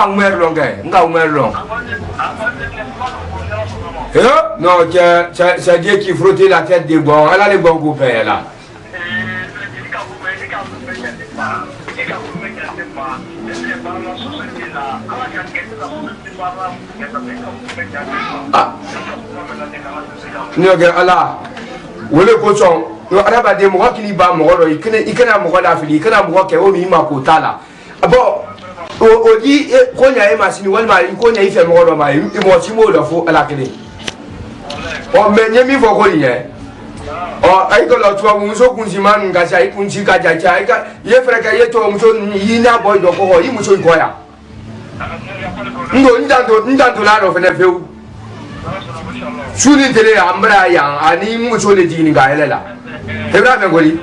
umer long ke. Enggak umer long. Non, c'est Dieu qui frottait la tête des bons. Elle a les bons copains là. Allah wole ko son yo araba de mo kini ba mo ro ikena mo da fili ikena mo ke o mi ma ko tala abo o di ko nya e masini wal ma ko nya ife mo ro ma mo ti mo lo fo ala kini o me nye mi fo ko yen o ai ko lo tuwa mu so kun si man ga sai kun si ka ja ja ka ye fere ka ye to mu so yi na boy do ko yi mu so ko ya ndo ndanto la ro fene feu suni tele ambra yang ani mu so le dini ga elela hebra me goli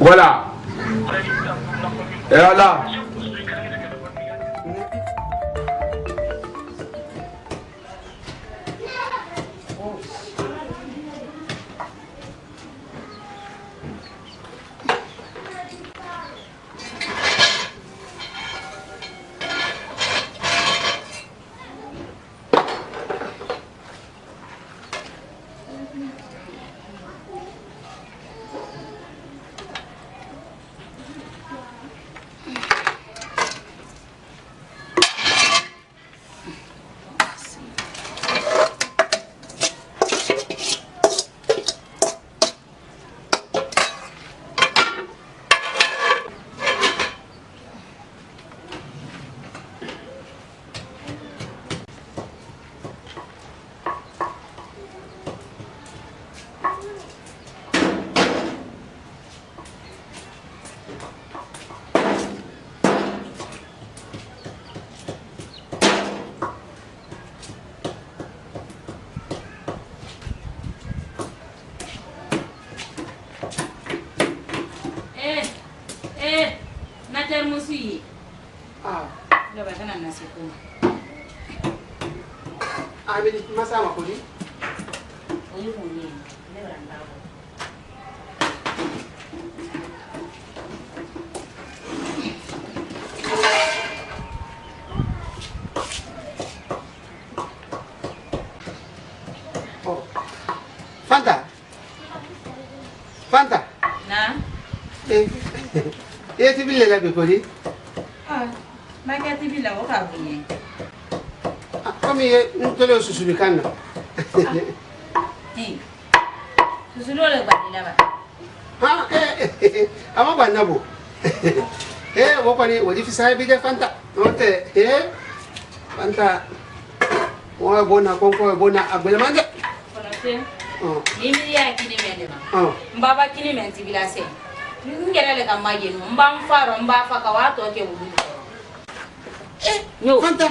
voilà et là Fanta. Na. TV le be kodi. Ma ka TV la o ka bunye. Kami ntole susuli kana. Susuli le ba ni la ba. Ama ba nabo. Wo kwani wo di fisa bi de Fanta. Note Fanta. Wo bona konko bona agbele manje. Mimi ya kini mende ma. Mbaba kini menti bilase. Ngere le kamaje no mba mfaro mba faka watu oke wulu. Fanta.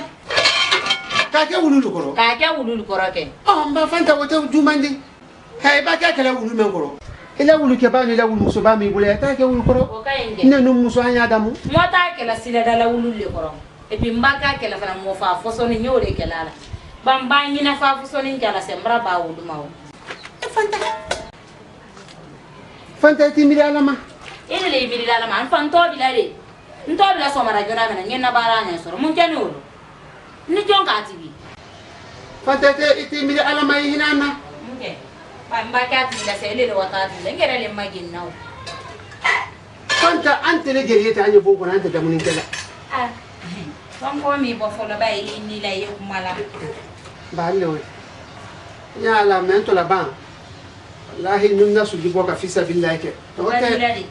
Ka ke wulu koro. Ka ke wulu koro ke. Mba Fanta wote jumandi. Ba ka kala wulu men koro. Ila wulu ke ba ni la wulu so ba mi bule ta ke wulu koro. O ka inde. Ne no muso anya damu. Mota ke la sila dala wulu le koro. E bi mba ka ke la fana mo fa foso ni nyore ke la. Bamba nyina fa foso ni kala sembra ba wulu mawo. Fanta. Fanta ti miri alama. Ene le miri alama an fan to bilare. Nto bila so mara jona bena nyena bara nya soro mun tani woro. Ni jonga tibi. Fanta ti miri alama hinana. Okay. Ba ka ti la sele le wata ti le ngere le magin naw. Fanta ante le geriye ta anya boko na ante da munin kala. Ah. Son ko mi bo fo la ba ni la ye kumala. Ba le ya la mento la ban. Wallahi nunna su jibo ka fisa billahi ke. Okay.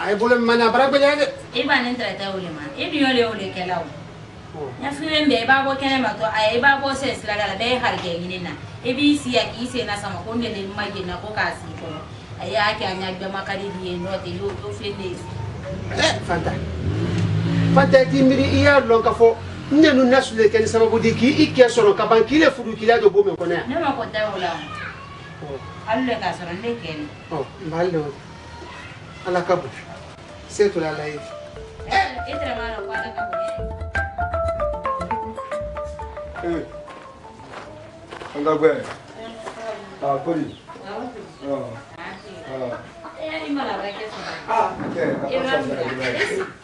Ay bolo mana bara belade. Iba nentra ta wole man. Ibi yole wole kelaw. Ya fiwen be ba bo kene ma to ay ba bo ses la gala be harge hinina. Ibi si ya ki se na sama ko ngene magina ko ka si ko. Ay ake anya gbe makari di no te yo to fene. Fanta. Fanta ti miri iya lon ka fo. Nenu nasule ken sababu di ki ikke soro ka ban kile fudu kila do bo me ko na. Ne ma ko ta wala. Alle ka soro ne ken. Oh, ballo. Ala kabu. Setu la live. Etre mara ko ala kabu. Anga gwe. Ah, poli.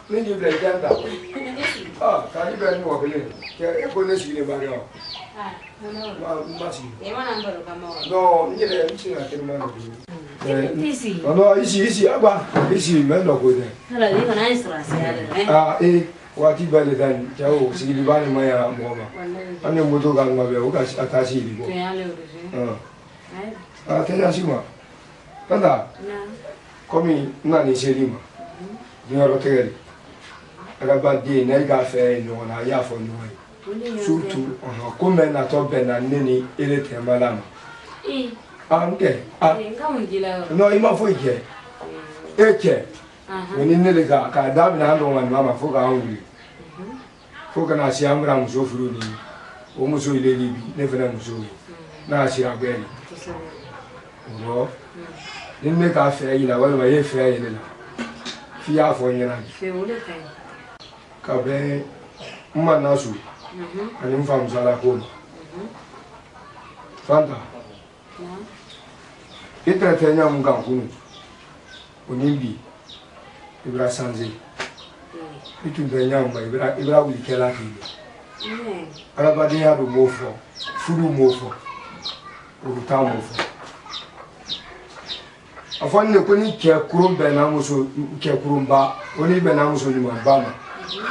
Ninju bela janda. Kali bela ni wakile. Ke kone sini bari o. Masi. No, njele msinga kelma no. Isi. No, isi aba. Isi mendo ko de. Hala ni kana isra siale. Wati bale dan jao sigili bale maya mboma. Ane moto ga ngwa be o ka atasi libo. Tena sima. Tanda. Komi nani selima. Ni oro tegeli. Raba di na ga fe no na ya fo no. Surtout comme na to ben na neni ele temala. Anke. No ima fo ike. Eke. Wani nele ka dabi na ndo man mama fo ka hungry. Fo kana si amra muso furu ni. O muso ile libi ne fena muso. Na si abeli. Ngo. Nime ka fe ila wala ma ye fe ile la. Fi ya fo nyina. Fe wole fe. Ka be mma na su. Ani mfa msala ko. Fanta. Itra tenya munga kunu. Onimbi. Ibra sanze. Itu benya mba ibra wuli kela ki. Arabadi ya do mofo. Furu mofo. Uruta mofo. Afan ne ko ni ke kurum be na muso ke kurumba. Oni be na muso ni mabama.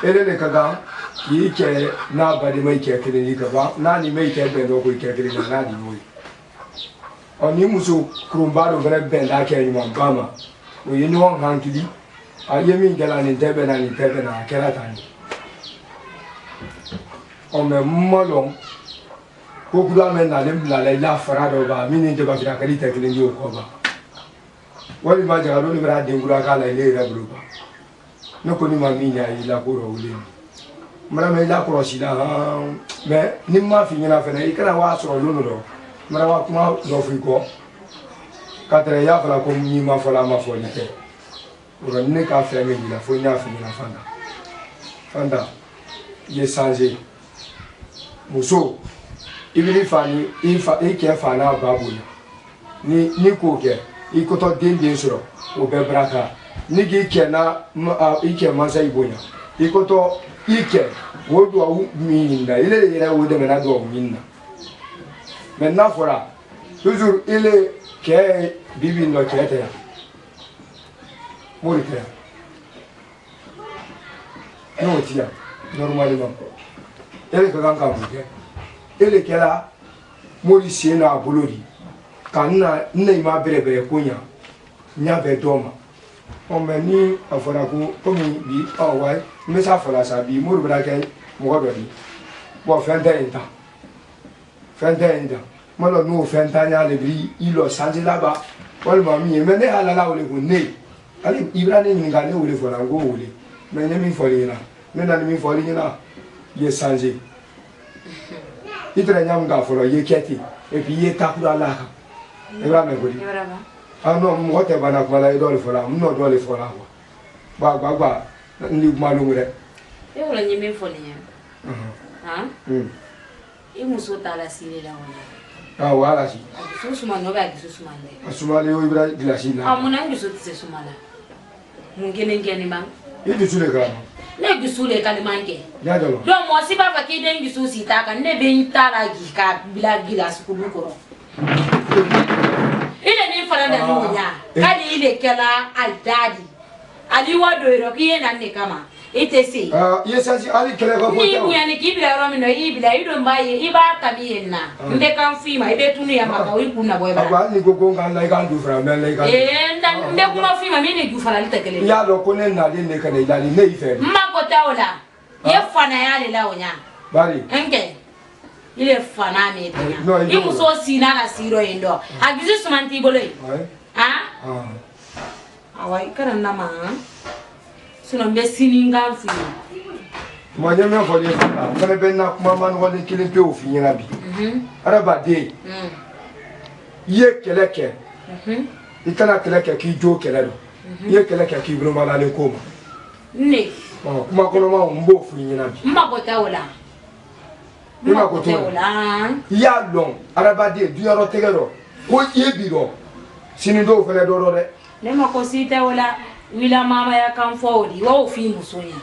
Ele ne kaga ki ke na badi mai ke kire ni gaba. Na ni mai ke be no ko ke kire na ni mo. Oni muso kurumba do be na ke ni mabama. O yini won hankili. Ayemi gala ni tebe na kera tani. Ome mmolong ko kula men na lem la la farado ba mini de ba fira kali tekle ngi ko ba. Wali ma jalo ni bra de ngura kala ile ra bru ba. No ko ni ma mi nya ila ko ro ule. Mara me ila ko sila ha me ni ma fi nyina fe na ikara wa so lo no do. Mara wa kuma do fi ko. Katre ya fala ko mi ma fala ma fo ni ke. Ora ne ka fe me la fo nya fi na fanda. Fanda ye sanje. Muso ibili fani ifa eke fana babu ni ko ke ikoto den soro o be braka ni gi ke na ike mansa ibonya ikoto ike wodo awu minna ile ile wodo me na do minna maintenant fora toujours ile ke bibi no kete ya morite no tia normalement ele ka ganka buke ele kela mori siena abolori kanna nne ma bere konya nya be doma o meni afora ko komi bi awai mesa fora sa bi mori bra ke mo do ni bo fenta malo no fenta nya le bi ilo sanje laba wal mami mene ala la ole ko ne ali ibrane ni ngale ole fora ngo ole mene mi folina mena mi folina ye sanje itra nyam ga folo ye keti e puis ye takura la ka e bra me godi ah non mo te bana ko la idole fola mo do le fola ba ndi malu re e wala nyime folinya ha e muso tala sile la wala Ah voilà si. Susuma no ba susuma le. Asuma le o ibra glaci la. Amuna ngi so tse sumala. Mungene ngeni mang. Itu sule ka. Ne gisule kalimanke. Ya jalo. Do mo si ba fa ki den gisu sita ka ne be ntara gi ka bila gila su ku ko. Ile ni fara da nunya. Kali ile kala aldadi. Ali wado ro ki na ne kama. Itesi. Yesansi ali kele ko ni muyani kibira ro mino ibila ido mbaye iba tabiyenna nde kan fima ibe tunu ya maka wi kunna boy bara aba ni gogo ngan la kan du fra men la kan nde kuma fima mini du fala litakele ya lo ko ne na de ne kan ila ni ne ife ma ko tawla ye fana ya le lawonya bari enke ile fana me tanya ibu so sina na siro endo agizu sumanti boloi ha awai kana na ma sino mbe sininga fu mo nyame fo le fa ngale ben na kuma man wole kile pe o fi nyina bi araba de ye keleke itana keleke ki jo kelero ye keleke ki bro mala le koma ne kuma kono ma mbo fu nyina bi mma ko tawla mma ko tawla ya long araba de du yoro tegero ko ye bi ro sini do fele do ro de ne ma ko si tawla wila mama ya kan fawdi wa fi musonya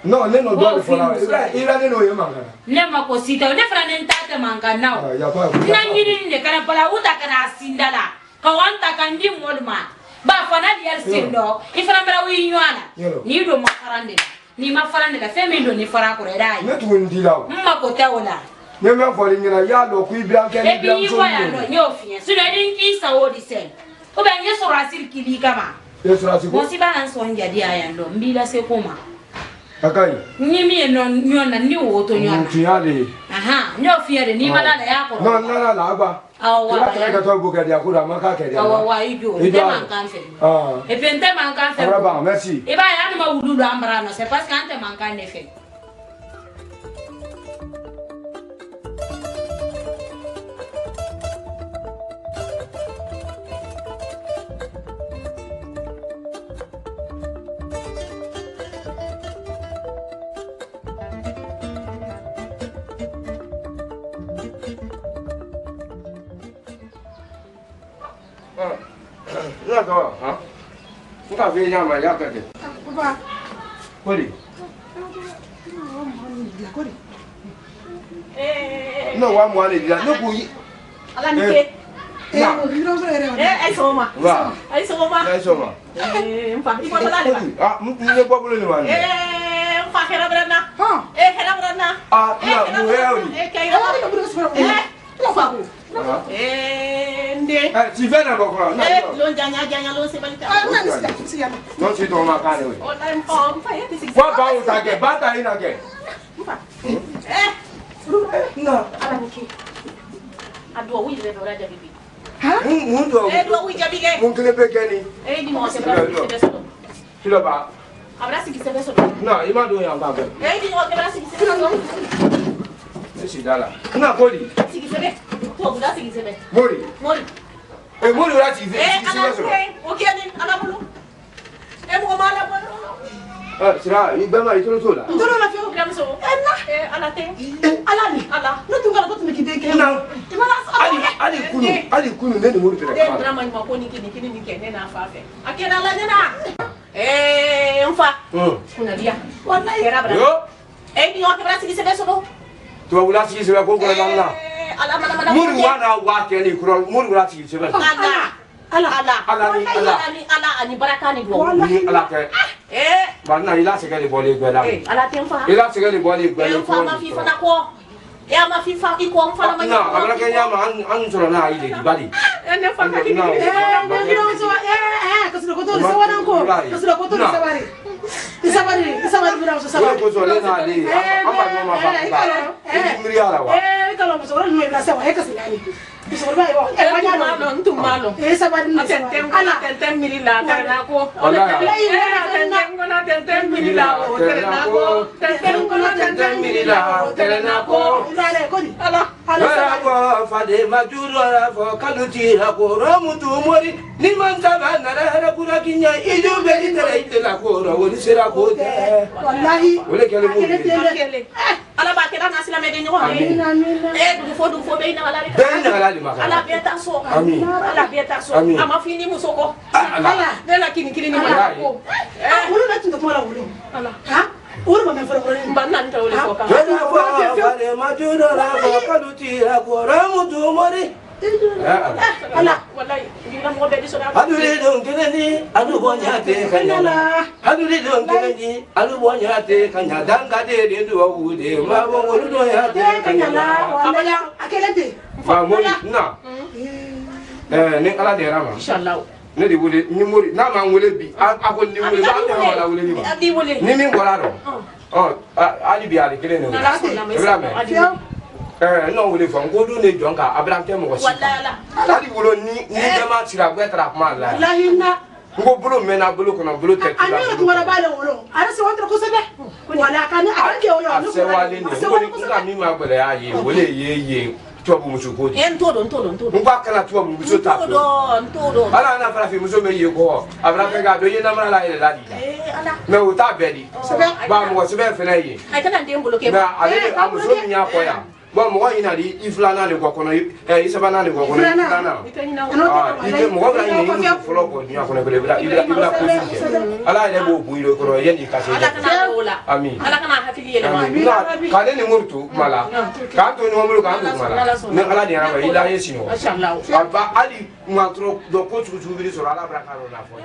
no ne no do fo la ira ne no ye mangana ne ma ko si tawla ne fra ne ntata mangana na nyiri ne kana pala uta kana sindala ka wanta kan di molma ba fana di yar sindo ifra mera wi nywana ni do mafarande ni mafarande la femi do ni fara ko redai ne tu ndila mma ko tawla ne me fo ngina ya lo ku ibran ken ibran so ni no fi so na din ki sawo di sen o ba nge so rasir kili kama mo si bana so njadi aya ndo mbila se koma akai nyimi no nyona ni woto nyona tuyale aha nyo fiere ni madala yako no no la agba awa ka to go kedi akura maka kedi awa wa ijo ite mankanfe e pente mankanfe bravo merci e ba ya no mawulu ambra no c'est parce que ante mankane fe那个啊，你看飞机嘛，要个的。Papa. Kodi. No wa mo ale dia no ku yi. Ala ni ke. Ai soma. Wa. Ai soma. Ai soma. Mfa. Ipo tala le ba. Ah, ne kwa bulu ni wa. Mfa hera brana. Ha. Hera brana. Ah, na mu ya ni. Kai ala ni bulu sura. Mfa. Nde. Si vena boko. Lo janya lo se balita. na si ya. Non si to ma kane we. O la mfa ya tisi. Wa ba u ta ke, ba ta ina ke. Mfa. Na. Ala ni ke. Adwa wi le dora jabi. Ha? Mun do. Dwa wi jabi ke. Mun kile pe gani. Di mo se bra se beso. Kilo ba. Abra si se beso. Na, ima do ya ba be. Di mo ke bra si se beso. Si dala. Na Kodi. Si se be. To buda si se be. Mori. Mori. Mori ora ti ve. Ala ke. O ke ni ala bulu. Mo mala bulu. Sira, ibama itolo tola. Ndoro la fio gram so. Ala te. Ala ni. Ala. No tunga ko tumiki de ke. Na. Imala Ali kunu ne ni mori pere. De drama ni mako ni kini ni ke ne na fa fe. Akena ala ne na. Mfa. Kuna dia. Wallahi. Kera bra. Yo. Ni o ke bra si se beso do. To wula si se ko ko la. Ala mala. Muri wana wa ke ni kuro muri wula si se beso. Ala ani baraka ni do. Ni ala ke. Barna ila se ke ni bole gwela. Ala te mfa. Ila se ke ni bole gwela. Mfa ma fi fa na ko. Ya ma fi fa iko mfa na ma. Na, abra ke ya ma an soro na ile di bali. Ne fa ka ki. Ndio so kasiro ko to se wana ko. Kasiro ko to se bari. Isabari bila so sabari. Ko so le na le. Amba no ma fa. Miri ala wa. Kalo mo so ro no ibla se wa kasilani. So ba yo. Malo ntu malo. Sabari ni se. Ala tentem miri la karena ko. Tentem miri la ko karena ko. Tentem miri la karena ko. Ala ko fade majuro ala fo kaluti la ko romutu mori ni man saba na ra kura kinya ijo be tere ite la ko ro woni sera ko te wallahi wole kele mo ala ba kɛra na sila mɛ de ɲɔgɔn dugu fo bɛ ina ala de bɛɛ ina ala de ma ala bɛɛ ta so ala bɛɛ ta so a ma fini ni muso kɔ ne la kini ni ma ko olu na tun tɛ kuma la wolo ala olu ma mɛ fɔlɔ fɔlɔ ba na ta wolo fɔ kan ma juro la ko kalu ti la ko ramu tu mori ala wallahi ngira mo be di so na adule don keleni adu bonya te kanyala adule don keleni adu bonya te kanya danga de do wude ma bo wolu do ya te kanyala abaya akelete fa mo na ni ala de rama inshallah ne di wole ni mori na ma wole bi a ko ni wole ba ma la wole ni ma ni min bora do ali bi ali keleni no ibrahim no wole fo ngodu ne jonka abraham te mo wala ali wolo ni dama tira gwetra kuma la wallahi na ngo bulu mena bulu kono bulu te ani ko wala bale wolo ara se wontra ko sebe wala kan ake o yo se wale ni ngo nga mi ma gbele aye wole ye tuwabu muso ko ntodo ngba kana tuwabu muso ta ntodo ala na fara fi muso me ye ko abraham ga do ye na mara la ile la di ala me o ta bedi ba mo se be fena ye ay kana ndem bulu ke na ale amuso mi nya ko ya bon mo ina di iflana le ko kono isabana le ko kono iflana ite mo ga ni folo ko ni akona ko lebra ibra ko fi ala ile bo bu iro ko ye ni kase ala kana ola amin ala kana hafili ele ma ka ne ni murtu mala ka to ni mo ka to mala ne ala ni ara ila yesino inshallah aba ali ma tro do ko tu tu bi so ala bra ka ro na fo